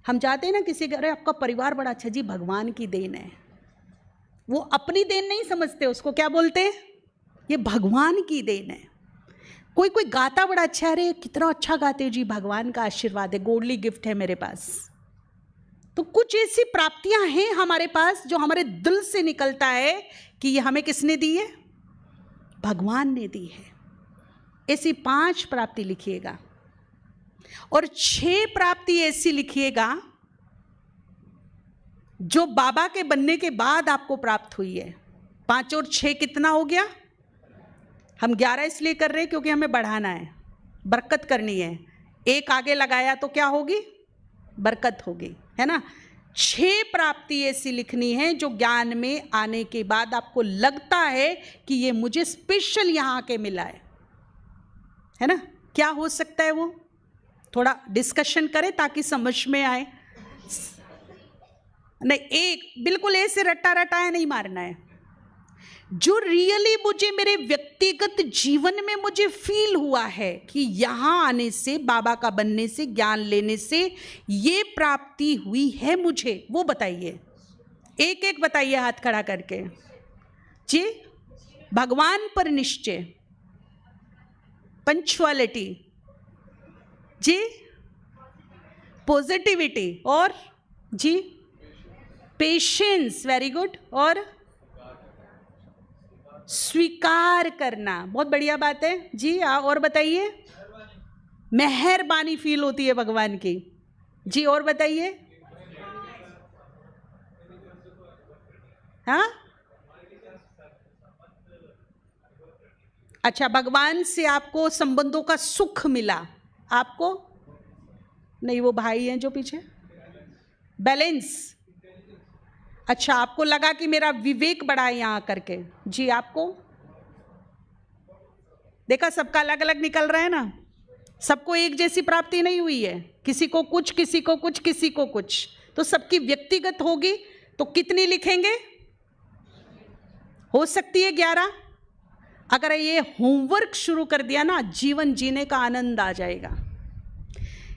हम जाते हैं ना किसी के, अरे आपका परिवार बड़ा अच्छा, जी भगवान की देन है। वो अपनी देन नहीं समझते, उसको क्या बोलते हैं, ये भगवान की देन है। कोई कोई गाता बड़ा अच्छा है, अरे कितना अच्छा गाते हो जी, भगवान का आशीर्वाद है, गॉडली गिफ्ट है मेरे पास। तो कुछ ऐसी प्राप्तियां हैं हमारे पास जो हमारे दिल से निकलता है कि ये हमें किसने दी है, भगवान ने दी है। ऐसी 5 प्राप्ति लिखिएगा और 6 प्राप्ति ऐसी लिखिएगा जो बाबा के बनने के बाद आपको प्राप्त हुई है। 5 और 6 कितना हो गया, हम 11 इसलिए कर रहे हैं क्योंकि हमें बढ़ाना है, बरकत करनी है। एक आगे लगाया तो क्या होगी, बरकत होगी, है ना। 6 प्राप्ति ऐसी लिखनी है जो ज्ञान में आने के बाद आपको लगता है कि ये मुझे स्पेशल यहाँ आके मिला है ना। क्या हो सकता है वो, थोड़ा डिस्कशन करें ताकि समझ में आए। नहीं, एक बिल्कुल ऐसे रट्टा रटाया नहीं मारना है, जो रियली मुझे मेरे व्यक्तिगत जीवन में मुझे फील हुआ है कि यहाँ आने से, बाबा का बनने से, ज्ञान लेने से ये प्राप्ति हुई है मुझे, वो बताइए। एक एक बताइए हाथ खड़ा करके। जी, भगवान पर निश्चय, पंक्चुअलिटी, जी पॉजिटिविटी, और जी पेशेंस, वेरी गुड, और स्वीकार करना, बहुत बढ़िया बात है जी। और बताइए, मेहरबानी फील होती है भगवान की जी। और बताइए, हाँ अच्छा, भगवान से आपको संबंधों का सुख मिला, आपको नहीं, वो भाई हैं जो पीछे, बैलेंस। अच्छा, आपको लगा कि मेरा विवेक बढ़ा है यहाँ करके जी। आपको देखा, सबका अलग अलग निकल रहा है ना, सबको एक जैसी प्राप्ति नहीं हुई है, किसी को कुछ, किसी को कुछ, किसी को कुछ, तो सबकी व्यक्तिगत होगी। तो कितनी लिखेंगे, हो सकती है 11। अगर ये होमवर्क शुरू कर दिया ना, जीवन जीने का आनंद आ जाएगा।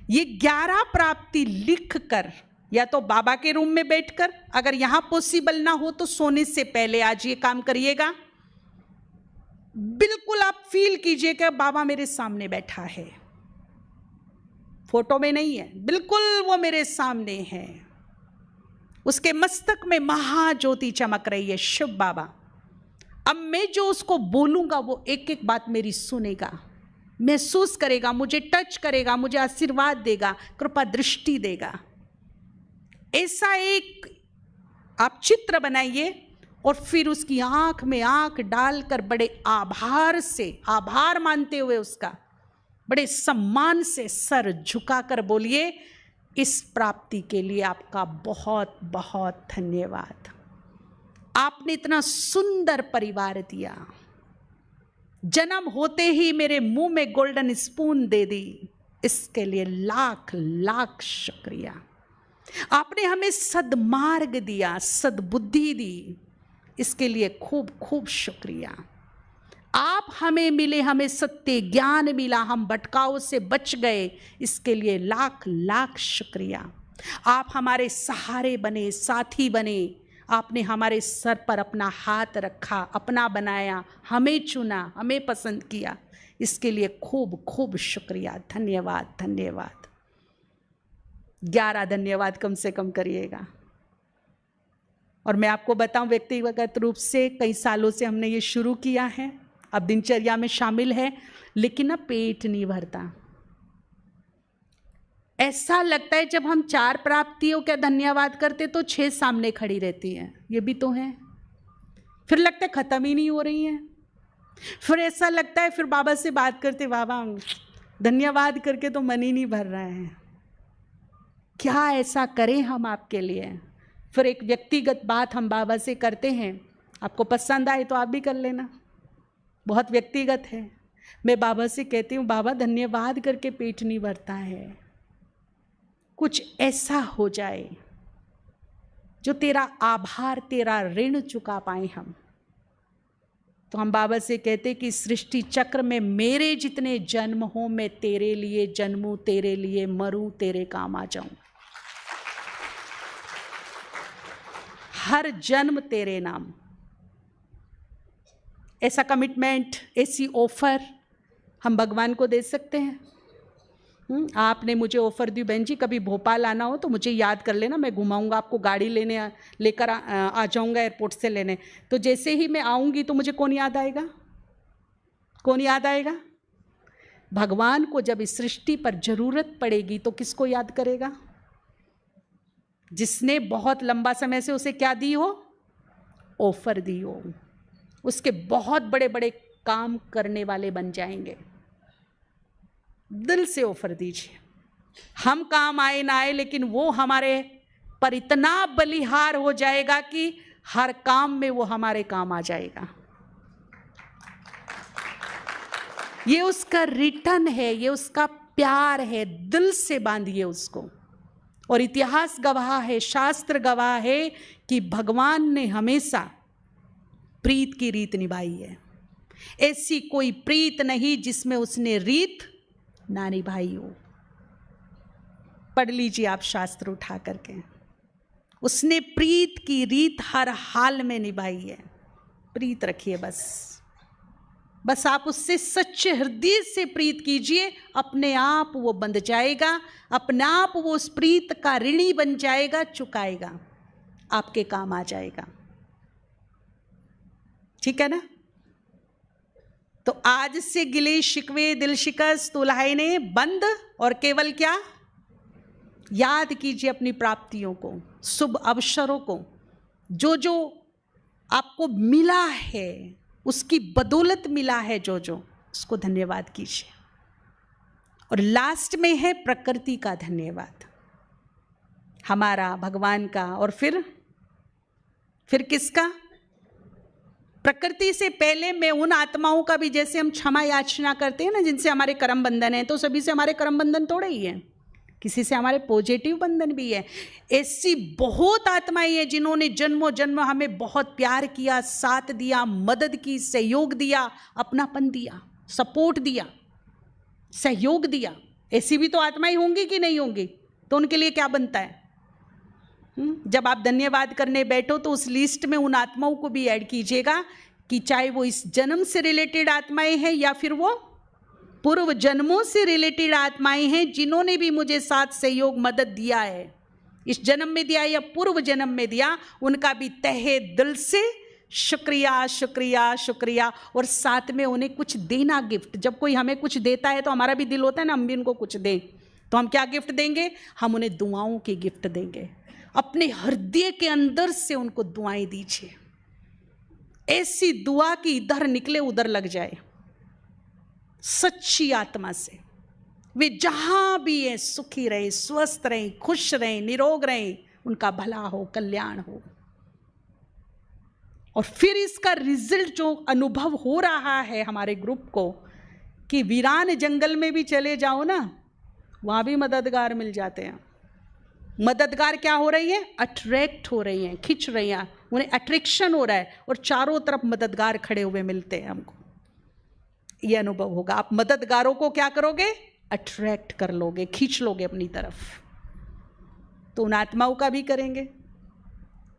ये 11 प्राप्ति लिख कर, या तो बाबा के रूम में बैठकर, अगर यहां पॉसिबल ना हो तो सोने से पहले आज ये काम करिएगा। बिल्कुल आप फील कीजिए कि बाबा मेरे सामने बैठा है, फोटो में नहीं है, बिल्कुल वो मेरे सामने है। उसके मस्तक में महाज्योति चमक रही है, शिव बाबा। अब मैं जो उसको बोलूंगा वो एक एक बात मेरी सुनेगा, महसूस करेगा, मुझे टच करेगा, मुझे आशीर्वाद देगा, कृपा दृष्टि देगा। ऐसा एक आप चित्र बनाइए और फिर उसकी आंख में आंख डालकर बड़े आभार से, आभार मानते हुए उसका, बड़े सम्मान से सर झुकाकर बोलिए, इस प्राप्ति के लिए आपका बहुत बहुत धन्यवाद। आपने इतना सुंदर परिवार दिया, जन्म होते ही मेरे मुंह में गोल्डन स्पून दे दी, इसके लिए लाख लाख शुक्रिया। आपने हमें सद्मार्ग दिया, सद्बुद्धि दी, इसके लिए खूब खूब शुक्रिया। आप हमें मिले, हमें सत्य ज्ञान मिला, हम भटकाव से बच गए, इसके लिए लाख लाख शुक्रिया। आप हमारे सहारे बने, साथी बने, आपने हमारे सर पर अपना हाथ रखा, अपना बनाया, हमें चुना, हमें पसंद किया, इसके लिए खूब खूब शुक्रिया। धन्यवाद धन्यवाद। 11 धन्यवाद कम से कम करिएगा। और मैं आपको बताऊं, व्यक्तिगत रूप से कई सालों से हमने ये शुरू किया है, अब दिनचर्या में शामिल है, लेकिन ना पेट नहीं भरता। ऐसा लगता है जब हम 4 प्राप्तियों का धन्यवाद करते तो 6 सामने खड़ी रहती हैं, ये भी तो है। फिर लगता है खत्म ही नहीं हो रही है। फिर ऐसा लगता है, फिर बाबा से बात करते, बाबा धन्यवाद करके तो मन ही नहीं भर रहा है, क्या ऐसा करें हम आपके लिए। फिर एक व्यक्तिगत बात हम बाबा से करते हैं, आपको पसंद आए तो आप भी कर लेना, बहुत व्यक्तिगत है। मैं बाबा से कहती हूँ, बाबा धन्यवाद करके पेट नहीं भरता है, कुछ ऐसा हो जाए जो तेरा आभार, तेरा ऋण चुका पाए हम। तो हम बाबा से कहते कि सृष्टि चक्र में मेरे जितने जन्म हो, मैं तेरे लिए जन्मूं, तेरे लिए मरूं, तेरे काम आ जाऊं। हर जन्म तेरे नाम। ऐसा कमिटमेंट, ऐसी ऑफर हम भगवान को दे सकते हैं। आपने मुझे ऑफर दी, बहन जी कभी भोपाल आना हो तो मुझे याद कर लेना, मैं घुमाऊंगा आपको, गाड़ी लेने लेकर आ जाऊंगा एयरपोर्ट से लेने। तो जैसे ही मैं आऊंगी तो मुझे कौन याद आएगा? कौन याद आएगा? भगवान को जब इस सृष्टि पर जरूरत पड़ेगी तो किसको याद करेगा? जिसने बहुत लंबा समय से उसे क्या दी हो? ऑफर दी हो। उसके बहुत बड़े बड़े काम करने वाले बन जाएंगे। दिल से ऑफर दीजिए। हम काम आए ना आए, लेकिन वो हमारे पर इतना बलिहार हो जाएगा कि हर काम में वो हमारे काम आ जाएगा। ये उसका रिटर्न है, ये उसका प्यार है। दिल से बांधिए उसको। और इतिहास गवाह है, शास्त्र गवाह है कि भगवान ने हमेशा प्रीत की रीत निभाई है। ऐसी कोई प्रीत नहीं जिसमें उसने रीत ना निभाई हो। पढ़ लीजिए आप शास्त्र उठा करके। उसने प्रीत की रीत हर हाल में निभाई है। प्रीत रखिए बस आप उससे सच्चे हृदय से प्रीत कीजिए, अपने आप वो बंध जाएगा, अपने आप वो उस प्रीत का ऋणी बन जाएगा, चुकाएगा, आपके काम आ जाएगा। ठीक है ना? तो आज से गिले शिकवे दिल शिकस्त उल्हाने बंद, और केवल क्या? याद कीजिए अपनी प्राप्तियों को, शुभ अवसरों को, जो जो आपको मिला है, उसकी बदौलत मिला है, जो जो, उसको धन्यवाद कीजिए। और लास्ट में है प्रकृति का धन्यवाद, हमारा, भगवान का, और फिर किसका? प्रकृति से पहले मैं उन आत्माओं का भी, जैसे हम क्षमा याचना करते हैं ना, जिनसे हमारे कर्म बंधन है, तो सभी से हमारे कर्म बंधन थोड़े ही है, किसी से हमारे पॉजिटिव बंधन भी है। ऐसी बहुत आत्माएं हैं जिन्होंने जन्मों जन्म हमें बहुत प्यार किया, साथ दिया, मदद की, सहयोग दिया, अपनापन दिया, सपोर्ट दिया, सहयोग दिया। ऐसी भी तो आत्माएं होंगी कि नहीं होंगी? तो उनके लिए क्या बनता है? जब आप धन्यवाद करने बैठो तो उस लिस्ट में उन आत्माओं को भी ऐड कीजिएगा, कि चाहे वो इस जन्म से रिलेटेड आत्माएं हैं या फिर वो पूर्व जन्मों से रिलेटेड आत्माएं हैं, जिन्होंने भी मुझे साथ सहयोग मदद दिया है, इस जन्म में दिया या पूर्व जन्म में दिया, उनका भी तहे दिल से शुक्रिया शुक्रिया शुक्रिया। और साथ में उन्हें कुछ देना, गिफ्ट। जब कोई हमें कुछ देता है तो हमारा भी दिल होता है ना, हम भी उनको कुछ दें। तो हम क्या गिफ्ट देंगे? हम उन्हें दुआओं की गिफ्ट देंगे। अपने हृदय के अंदर से उनको दुआएं दीजिए, ऐसी दुआ कि इधर निकले उधर लग जाए, सच्ची आत्मा से। वे जहां भी हैं सुखी रहे, स्वस्थ रहे, खुश रहे, निरोग रहे, उनका भला हो, कल्याण हो। और फिर इसका रिजल्ट जो अनुभव हो रहा है हमारे ग्रुप को, कि वीरान जंगल में भी चले जाओ ना, वहां भी मददगार मिल जाते हैं। मददगार क्या हो रही है? अट्रैक्ट हो रही हैं, खिंच रही हैं, उन्हें अट्रैक्शन हो रहा है, और चारों तरफ मददगार खड़े हुए मिलते हैं हमको। ये अनुभव होगा। आप मददगारों को क्या करोगे? अट्रैक्ट कर लोगे, खींच लोगे अपनी तरफ। तो उन आत्माओं का भी करेंगे।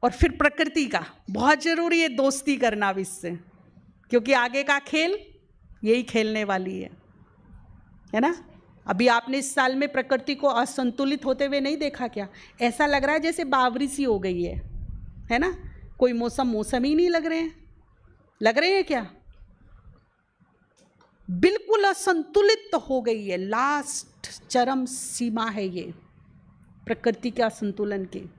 और फिर प्रकृति का बहुत जरूरी है दोस्ती करना भी इससे, क्योंकि आगे का खेल यही खेलने वाली है ना। अभी आपने इस साल में प्रकृति को असंतुलित होते हुए नहीं देखा क्या? ऐसा लग रहा है जैसे बावरी सी हो गई है ना। कोई मौसम ही नहीं लग रहे हैं क्या? बिल्कुल असंतुलित तो हो गई है। लास्ट चरम सीमा है ये प्रकृति के असंतुलन की।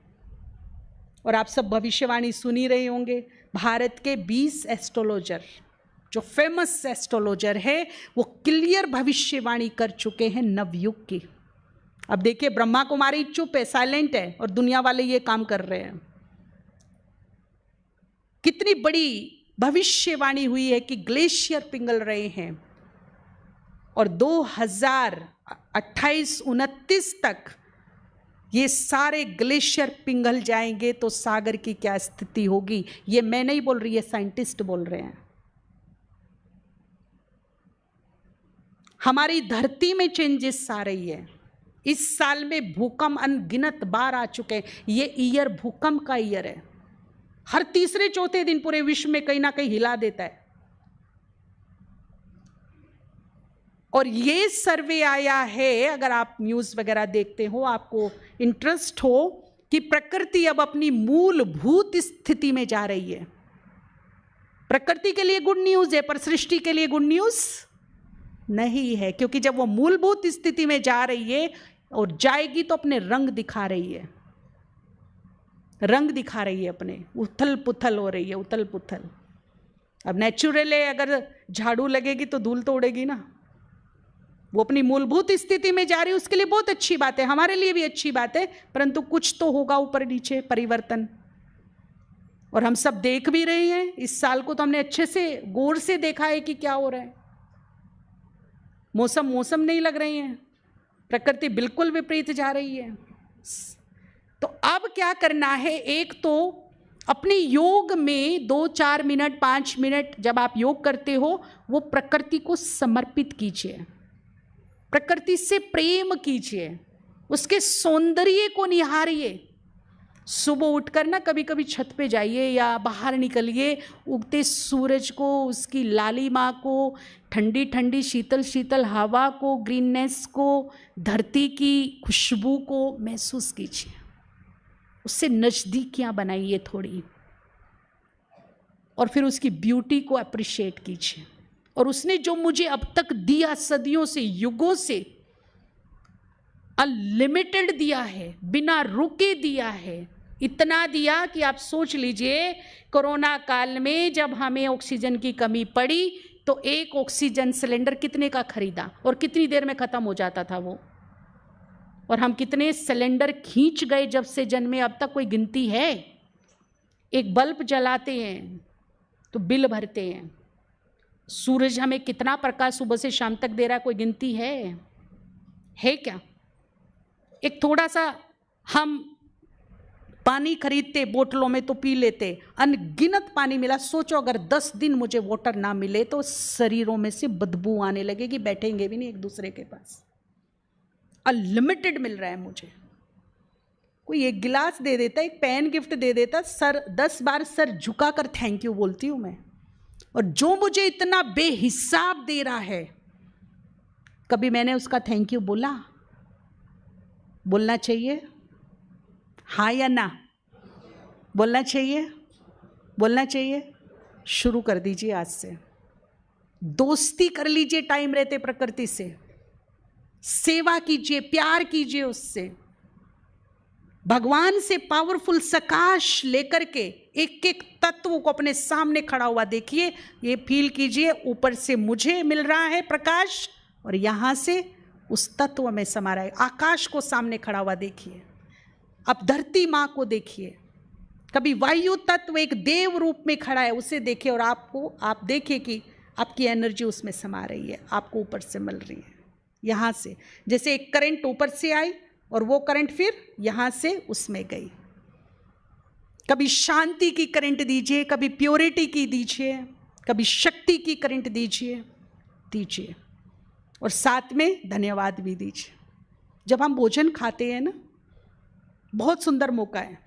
और आप सब भविष्यवाणी सुनी रहे होंगे। भारत के 20 एस्ट्रोलॉजर, जो फेमस एस्ट्रोलॉजर है, वो क्लियर भविष्यवाणी कर चुके हैं नवयुग की। अब देखिए, ब्रह्मा कुमारी चुप है, साइलेंट है, और दुनिया वाले ये काम कर रहे हैं। कितनी बड़ी भविष्यवाणी हुई है कि ग्लेशियर पिघल रहे हैं, और 2028-29 तक ये सारे ग्लेशियर पिघल जाएंगे तो सागर की क्या स्थिति होगी। ये मैं नहीं बोल रही, है साइंटिस्ट बोल रहे हैं। हमारी धरती में चेंजेस आ रही है। इस साल में भूकंप अनगिनत बार आ चुके हैं। ये ईयर भूकंप का ईयर है। हर तीसरे चौथे दिन पूरे विश्व में कहीं ना कहीं हिला देता है। और ये सर्वे आया है, अगर आप न्यूज़ वगैरह देखते हो, आपको इंटरेस्ट हो, कि प्रकृति अब अपनी मूलभूत स्थिति में जा रही है। प्रकृति के लिए गुड न्यूज़ है, पर सृष्टि के लिए गुड न्यूज़ नहीं है, क्योंकि जब वो मूलभूत स्थिति में जा रही है और जाएगी तो अपने रंग दिखा रही है, रंग दिखा रही है, अपने उथल पुथल हो रही है, उथल पुथल। अब नेचुरल है, अगर झाड़ू लगेगी तो धूल तो उड़ेगी ना। वो अपनी मूलभूत स्थिति में जा रही है, उसके लिए बहुत अच्छी बात है, हमारे लिए भी अच्छी बात है, परंतु कुछ तो होगा ऊपर नीचे परिवर्तन। और हम सब देख भी रहे हैं। इस साल को तो हमने अच्छे से गौर से देखा है कि क्या हो रहा है। मौसम नहीं लग रही है, प्रकृति बिल्कुल विपरीत जा रही है। तो अब क्या करना है, एक तो अपने योग में 2-4 मिनट 5 मिनट जब आप योग करते हो, वो प्रकृति को समर्पित कीजिए, प्रकृति से प्रेम कीजिए, उसके सौंदर्य को निहारिए। सुबह उठकर ना कभी कभी छत पे जाइए या बाहर निकलिए, उगते सूरज को, उसकी लालिमा को, ठंडी ठंडी शीतल शीतल हवा को, ग्रीननेस को, धरती की खुशबू को महसूस कीजिए, उससे नज़दीकियाँ बनाइए थोड़ी, और फिर उसकी ब्यूटी को अप्रिशिएट कीजिए। और उसने जो मुझे अब तक दिया, सदियों से, युगों से, अनलिमिटेड दिया है, बिना रुके दिया है, इतना दिया कि आप सोच लीजिए, कोरोना काल में जब हमें ऑक्सीजन की कमी पड़ी तो एक ऑक्सीजन सिलेंडर कितने का खरीदा और कितनी देर में ख़त्म हो जाता था वो, और हम कितने सिलेंडर खींच गए जब से जन्मे अब तक, कोई गिनती है? एक बल्ब जलाते हैं तो बिल भरते हैं, सूरज हमें कितना प्रकाश सुबह से शाम तक दे रहा है, कोई गिनती है क्या? एक थोड़ा सा हम पानी खरीदते बोतलों में तो पी लेते, अनगिनत पानी मिला। सोचो अगर 10 दिन मुझे वाटर ना मिले तो शरीरों में से बदबू आने लगेगी, बैठेंगे भी नहीं एक दूसरे के पास। अनलिमिटेड मिल रहा है मुझे। कोई एक गिलास दे देता, एक पेन गिफ्ट दे देता, सर 10 बार सर झुकाकर थैंक यू बोलती हूँ मैं। और जो मुझे इतना बेहिसाब दे रहा है, कभी मैंने उसका थैंक यू बोला? बोलना चाहिए, हाँ या ना? बोलना चाहिए, बोलना चाहिए। शुरू कर दीजिए आज से, दोस्ती कर लीजिए टाइम रहते प्रकृति से, सेवा कीजिए, प्यार कीजिए उससे, भगवान से पावरफुल सकाश लेकर के एक एक तत्व को अपने सामने खड़ा हुआ देखिए, ये फील कीजिए ऊपर से मुझे मिल रहा है प्रकाश और यहाँ से उस तत्व में समा रहा है। आकाश को सामने खड़ा हुआ देखिए, अब धरती माँ को देखिए, कभी वायु तत्व एक देव रूप में खड़ा है उसे देखिए, और आप देखिए कि आपकी एनर्जी उसमें समा रही है, आपको ऊपर से मिल रही है। यहाँ से जैसे एक करंट ऊपर से आई और वो करंट फिर यहाँ से उसमें गई। कभी शांति की करंट दीजिए, कभी प्योरिटी की दीजिए, कभी शक्ति की करंट दीजिए, और साथ में धन्यवाद भी दीजिए। जब हम भोजन खाते हैं ना, बहुत सुंदर मौका है।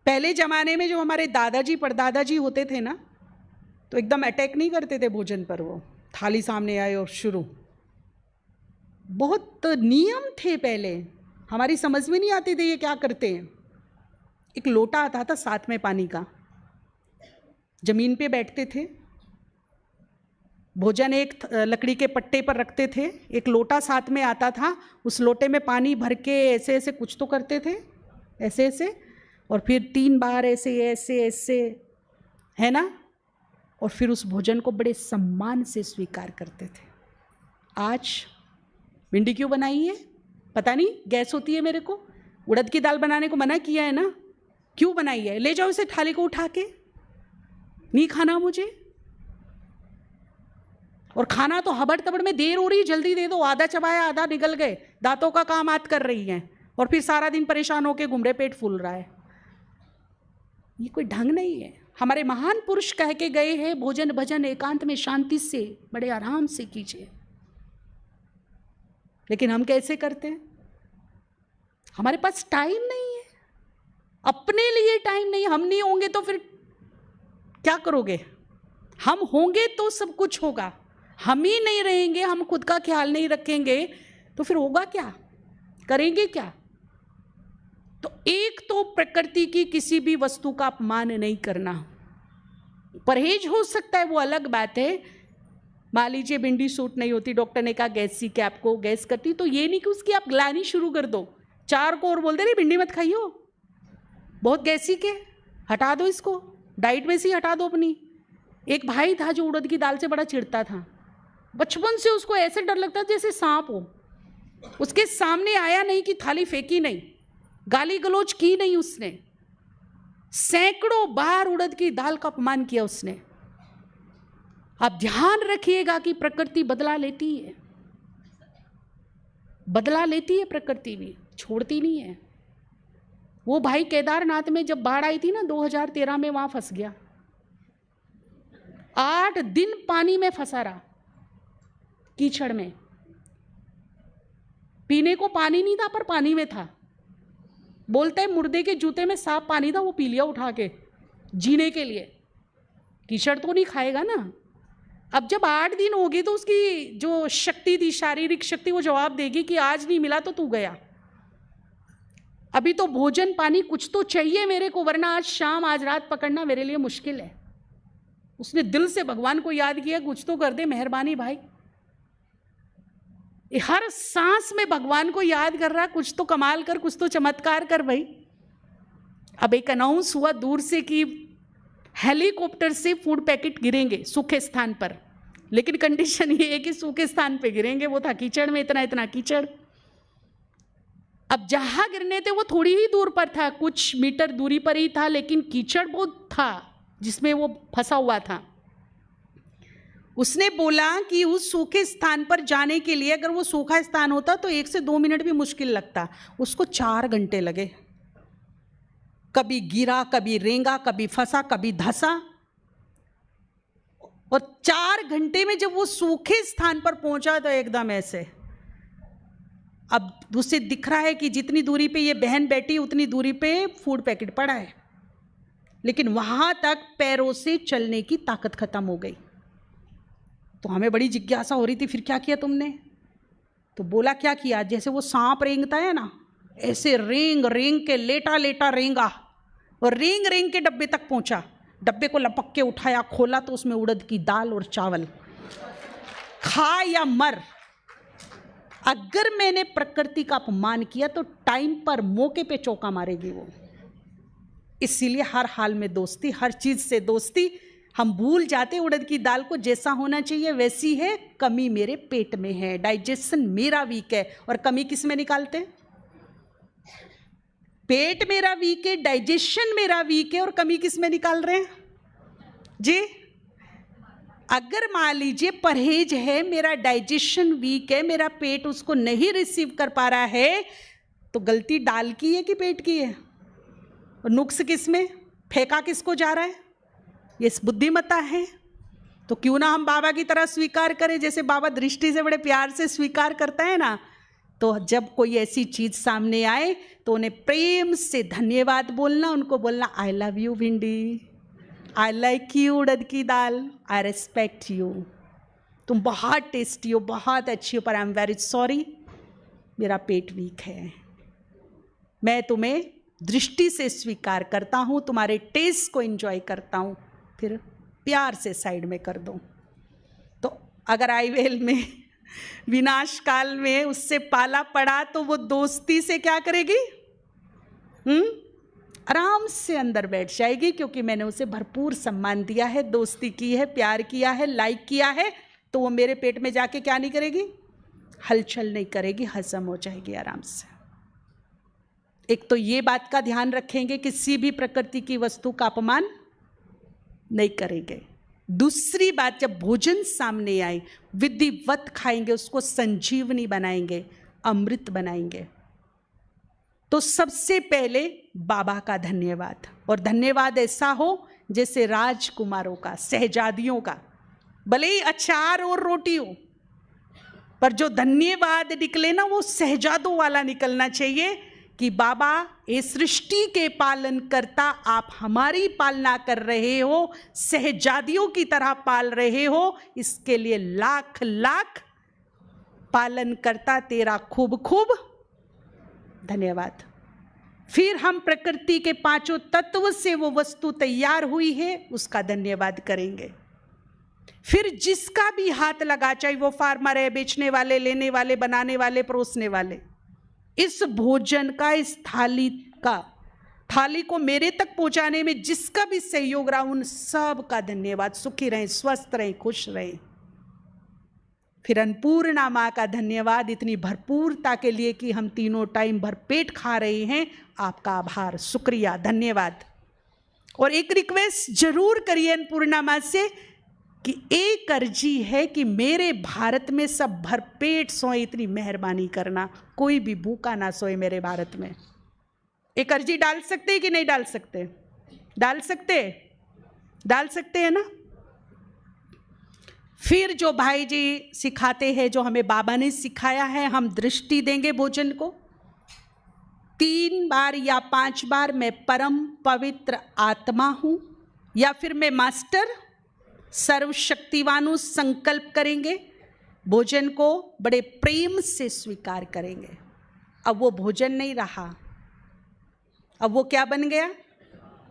पहले ज़माने में जो हमारे दादाजी परदादाजी होते थे ना, तो एकदम अटैक नहीं करते थे भोजन पर, वो थाली सामने आए और शुरू। बहुत नियम थे पहले, हमारी समझ में नहीं आते थे ये क्या करते हैं। एक लोटा आता था साथ में पानी का, जमीन पे बैठते थे, भोजन एक लकड़ी के पट्टे पर रखते थे, एक लोटा साथ में आता था, उस लोटे में पानी भर के ऐसे ऐसे कुछ तो करते थे, ऐसे ऐसे, और फिर 3 बार ऐसे ऐसे ऐसे, है ना, और फिर उस भोजन को बड़े सम्मान से स्वीकार करते थे। आज भिंडी क्यों बनाई है पता नहीं, गैस होती है मेरे को, उड़द की दाल बनाने को मना किया है ना, क्यों बनाई है? ले जाओ इसे थाली को उठा के, नहीं खाना मुझे। और खाना तो हबड़ तबड़ में देर हो रही, जल्दी दे दो, आधा चबाया आधा निगल गए, दांतों का काम आत कर रही हैं, और फिर सारा दिन परेशान होके घूम रहे, पेट फूल रहा है। ये कोई ढंग नहीं है। हमारे महान पुरुष कह के गए हैं, भोजन भजन एकांत में शांति से बड़े आराम से कीजिए, लेकिन हम कैसे करते हैं? हमारे पास टाइम नहीं है, अपने लिए टाइम नहीं। हम नहीं होंगे तो फिर क्या करोगे? हम होंगे तो सब कुछ होगा। हम ही नहीं रहेंगे, हम खुद का ख्याल नहीं रखेंगे तो फिर होगा क्या? करेंगे क्या? तो एक तो प्रकृति की किसी भी वस्तु का अपमान नहीं करना। परहेज हो सकता है, वो अलग बात है। मान लीजिए भिंडी सूट नहीं होती, डॉक्टर ने कहा गैस सी के आपको गैस करती, तो ये नहीं कि उसकी आप ग्लानी शुरू कर दो, 4 को और बोल दे रही भिंडी मत खाइयो, बहुत गैसी के, हटा दो इसको, डाइट में से हटा दो अपनी। एक भाई था जो उड़द की दाल से बड़ा चिढ़ता था, बचपन से उसको ऐसे डर लगता था जैसे सांप हो। उसके सामने आया नहीं कि थाली फेंकी नहीं, गाली गलौज की नहीं उसने, सैकड़ों बार उड़द की दाल का अपमान किया उसने। आप ध्यान रखिएगा कि प्रकृति बदला लेती है, बदला लेती है प्रकृति भी, छोड़ती नहीं है। वो भाई केदारनाथ में जब बाढ़ आई थी ना 2013 में, वहां फंस गया, 8 दिन पानी में फंसा रहा, कीचड़ में। पीने को पानी नहीं था पर पानी में था। बोलते हैं मुर्दे के जूते में साफ पानी था, वो पी लिया उठा के जीने के लिए। कीचड़ तो नहीं खाएगा ना। अब जब 8 दिन हो गए तो उसकी जो शक्ति थी, शारीरिक शक्ति, वो जवाब देगी कि आज नहीं मिला तो तू गया। अभी तो भोजन पानी कुछ तो चाहिए मेरे को, वरना आज शाम आज रात पकड़ना मेरे लिए मुश्किल है। उसने दिल से भगवान को याद किया, कुछ तो कर दे मेहरबानी भाई। हर सांस में भगवान को याद कर रहा, कुछ तो कमाल कर, कुछ तो चमत्कार कर भाई। अब एक अनाउंस हुआ दूर से कि हेलीकॉप्टर से फूड पैकेट गिरेंगे सूखे स्थान पर, लेकिन कंडीशन ये है कि सूखे स्थान पे गिरेंगे। वो था कीचड़ में, इतना इतना कीचड़। अब जहां गिरने थे वो थोड़ी ही दूर पर था, कुछ मीटर दूरी पर ही था, लेकिन कीचड़ बहुत था जिसमें वो फंसा हुआ था। उसने बोला कि उस सूखे स्थान पर जाने के लिए, अगर वो सूखा स्थान होता तो 1 से 2 मिनट भी मुश्किल लगता, उसको 4 घंटे लगे। कभी गिरा, कभी रेंगा, कभी फंसा, कभी धंसा, और 4 घंटे में जब वो सूखे स्थान पर पहुंचा तो एकदम ऐसे। अब उसे दिख रहा है कि जितनी दूरी पे ये बहन बैठी उतनी दूरी पे फूड पैकेट पड़ा है, लेकिन वहां तक पैरों से चलने की ताकत खत्म हो गई। तो हमें बड़ी जिज्ञासा हो रही थी, फिर क्या किया तुमने? तो बोला क्या किया, जैसे वो सांप रेंगता है ना, ऐसे रेंग रेंग के लेटा लेटा रेंगा और रेंग रेंग के डब्बे तक पहुंचा। डब्बे को लपक के उठाया, खोला तो उसमें उड़द की दाल और चावल। खा या मर। अगर मैंने प्रकृति का अपमान किया तो टाइम पर मौके पे चौका मारेगी वो। इसीलिए हर हाल में दोस्ती, हर चीज से दोस्ती। हम भूल जाते उड़द की दाल को, जैसा होना चाहिए वैसी है, कमी मेरे पेट में है, डाइजेशन मेरा वीक है। और कमी किस में निकालते हैं? पेट मेरा वीक है, डाइजेशन मेरा वीक है, और कमी किस में निकाल रहे हैं जी? अगर मान लीजिए परहेज है, मेरा डाइजेशन वीक है, मेरा पेट उसको नहीं रिसीव कर पा रहा है, तो गलती दाल की है कि पेट की है? और नुक्स किस में, फेंका किसको जा रहा है? ये बुद्धिमत्ता है। तो क्यों ना हम बाबा की तरह स्वीकार करें, जैसे बाबा दृष्टि से बड़े प्यार से स्वीकार करता है ना। तो जब कोई ऐसी चीज सामने आए तो उन्हें प्रेम से धन्यवाद बोलना, उनको बोलना आई लव यू भिंडी, आई लाइक यू उड़द की दाल, आई रेस्पेक्ट यू, तुम बहुत टेस्टी हो, बहुत अच्छी हो, पर आई एम वेरी सॉरी, मेरा पेट वीक है। मैं तुम्हें दृष्टि से स्वीकार करता हूँ, तुम्हारे टेस्ट को एंजॉय करता हूँ, फिर प्यार से साइड में कर दो। तो अगर आईवेल में विनाश काल में उससे पाला पड़ा तो वो दोस्ती से क्या करेगी? आराम से अंदर बैठ जाएगी, क्योंकि मैंने उसे भरपूर सम्मान दिया है, दोस्ती की है, प्यार किया है, लाइक किया है। तो वो मेरे पेट में जाके क्या नहीं करेगी? हलचल नहीं करेगी, हजम हो जाएगी आराम से। एक तो ये बात का ध्यान रखेंगे, किसी भी प्रकृति की वस्तु का अपमान नहीं करेंगे। दूसरी बात, जब भोजन सामने आए विधिवत खाएंगे, उसको संजीवनी बनाएंगे, अमृत बनाएंगे। तो सबसे पहले बाबा का धन्यवाद, और धन्यवाद ऐसा हो जैसे राजकुमारों का, शहजादियों का। भले ही अचार और रोटी हो, पर जो धन्यवाद निकले ना वो शहजादों वाला निकलना चाहिए कि बाबा ये सृष्टि के पालन करता, आप हमारी पालना कर रहे हो, शहजादियों की तरह पाल रहे हो, इसके लिए लाख लाख पालन करता तेरा खूब खूब धन्यवाद। फिर हम प्रकृति के पांचों तत्व से वो वस्तु तैयार हुई है उसका धन्यवाद करेंगे। फिर जिसका भी हाथ लगा, चाहे वो फार्मर है, बेचने वाले, लेने वाले, बनाने वाले, परोसने वाले, इस भोजन का, इस थाली को मेरे तक पहुंचाने में जिसका भी सहयोग रहा, उन सब का धन्यवाद। सुखी रहें, स्वस्थ रहें, खुश रहें। फिर अन्नपूर्णा माँ का धन्यवाद इतनी भरपूरता के लिए कि हम तीनों टाइम भरपेट खा रहे हैं। आपका आभार, शुक्रिया, धन्यवाद। और एक रिक्वेस्ट जरूर करिए अन्नपूर्णा माँ से कि एक अर्जी है कि मेरे भारत में सब भरपेट सोए, इतनी मेहरबानी करना, कोई भी भूखा ना सोए मेरे भारत में। एक अर्जी डाल सकते हैं कि नहीं डाल सकते? डाल सकते हैं ना। फिर जो भाई जी सिखाते हैं, जो हमें बाबा ने सिखाया है, हम दृष्टि देंगे भोजन को 3 बार या 5 बार, मैं परम पवित्र आत्मा हूं, या फिर मैं मास्टर सर्वशक्तिवानु संकल्प करेंगे। भोजन को बड़े प्रेम से स्वीकार करेंगे। अब वो भोजन नहीं रहा, अब वो क्या बन गया?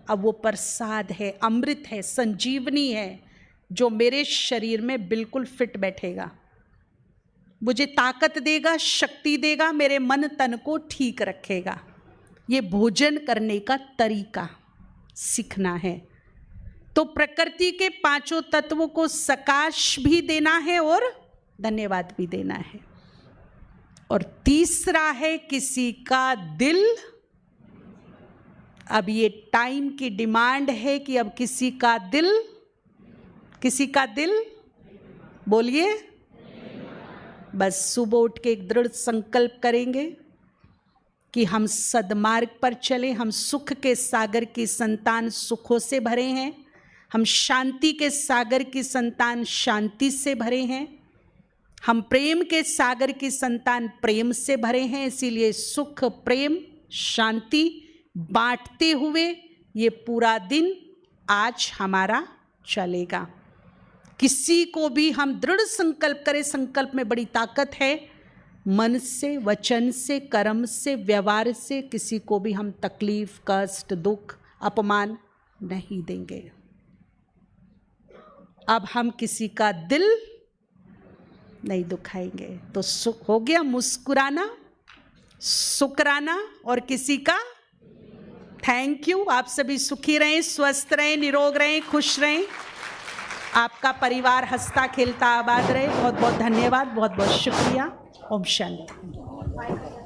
अब वो प्रसाद है, अमृत है, संजीवनी है, जो मेरे शरीर में बिल्कुल फिट बैठेगा, मुझे ताकत देगा, शक्ति देगा, मेरे मन तन को ठीक रखेगा। ये भोजन करने का तरीका सीखना है। तो प्रकृति के पांचों तत्वों को सकाश भी देना है और धन्यवाद भी देना है। और तीसरा है किसी का दिल। अब ये टाइम की डिमांड है कि अब किसी का दिल बोलिए। बस सुबह उठ के एक दृढ़ संकल्प करेंगे कि हम सद्मार्ग पर चलें, हम सुख के सागर की संतान सुखों से भरे हैं, हम शांति के सागर की संतान शांति से भरे हैं, हम प्रेम के सागर की संतान प्रेम से भरे हैं। इसीलिए सुख, प्रेम, शांति बांटते हुए ये पूरा दिन आज हमारा चलेगा। किसी को भी हम दृढ़ संकल्प करें, संकल्प में बड़ी ताकत है। मन से, वचन से, कर्म से, व्यवहार से किसी को भी हम तकलीफ, कष्ट, दुख, अपमान नहीं देंगे। अब हम किसी का दिल नहीं दुखाएंगे। तो सुख हो गया, मुस्कुराना, शुक्राना और किसी का थैंक यू। आप सभी सुखी रहें, स्वस्थ रहें, निरोग रहें, खुश रहें। आपका परिवार हंसता खेलता आबाद रहे। बहुत बहुत धन्यवाद, बहुत बहुत शुक्रिया। ओम शांति।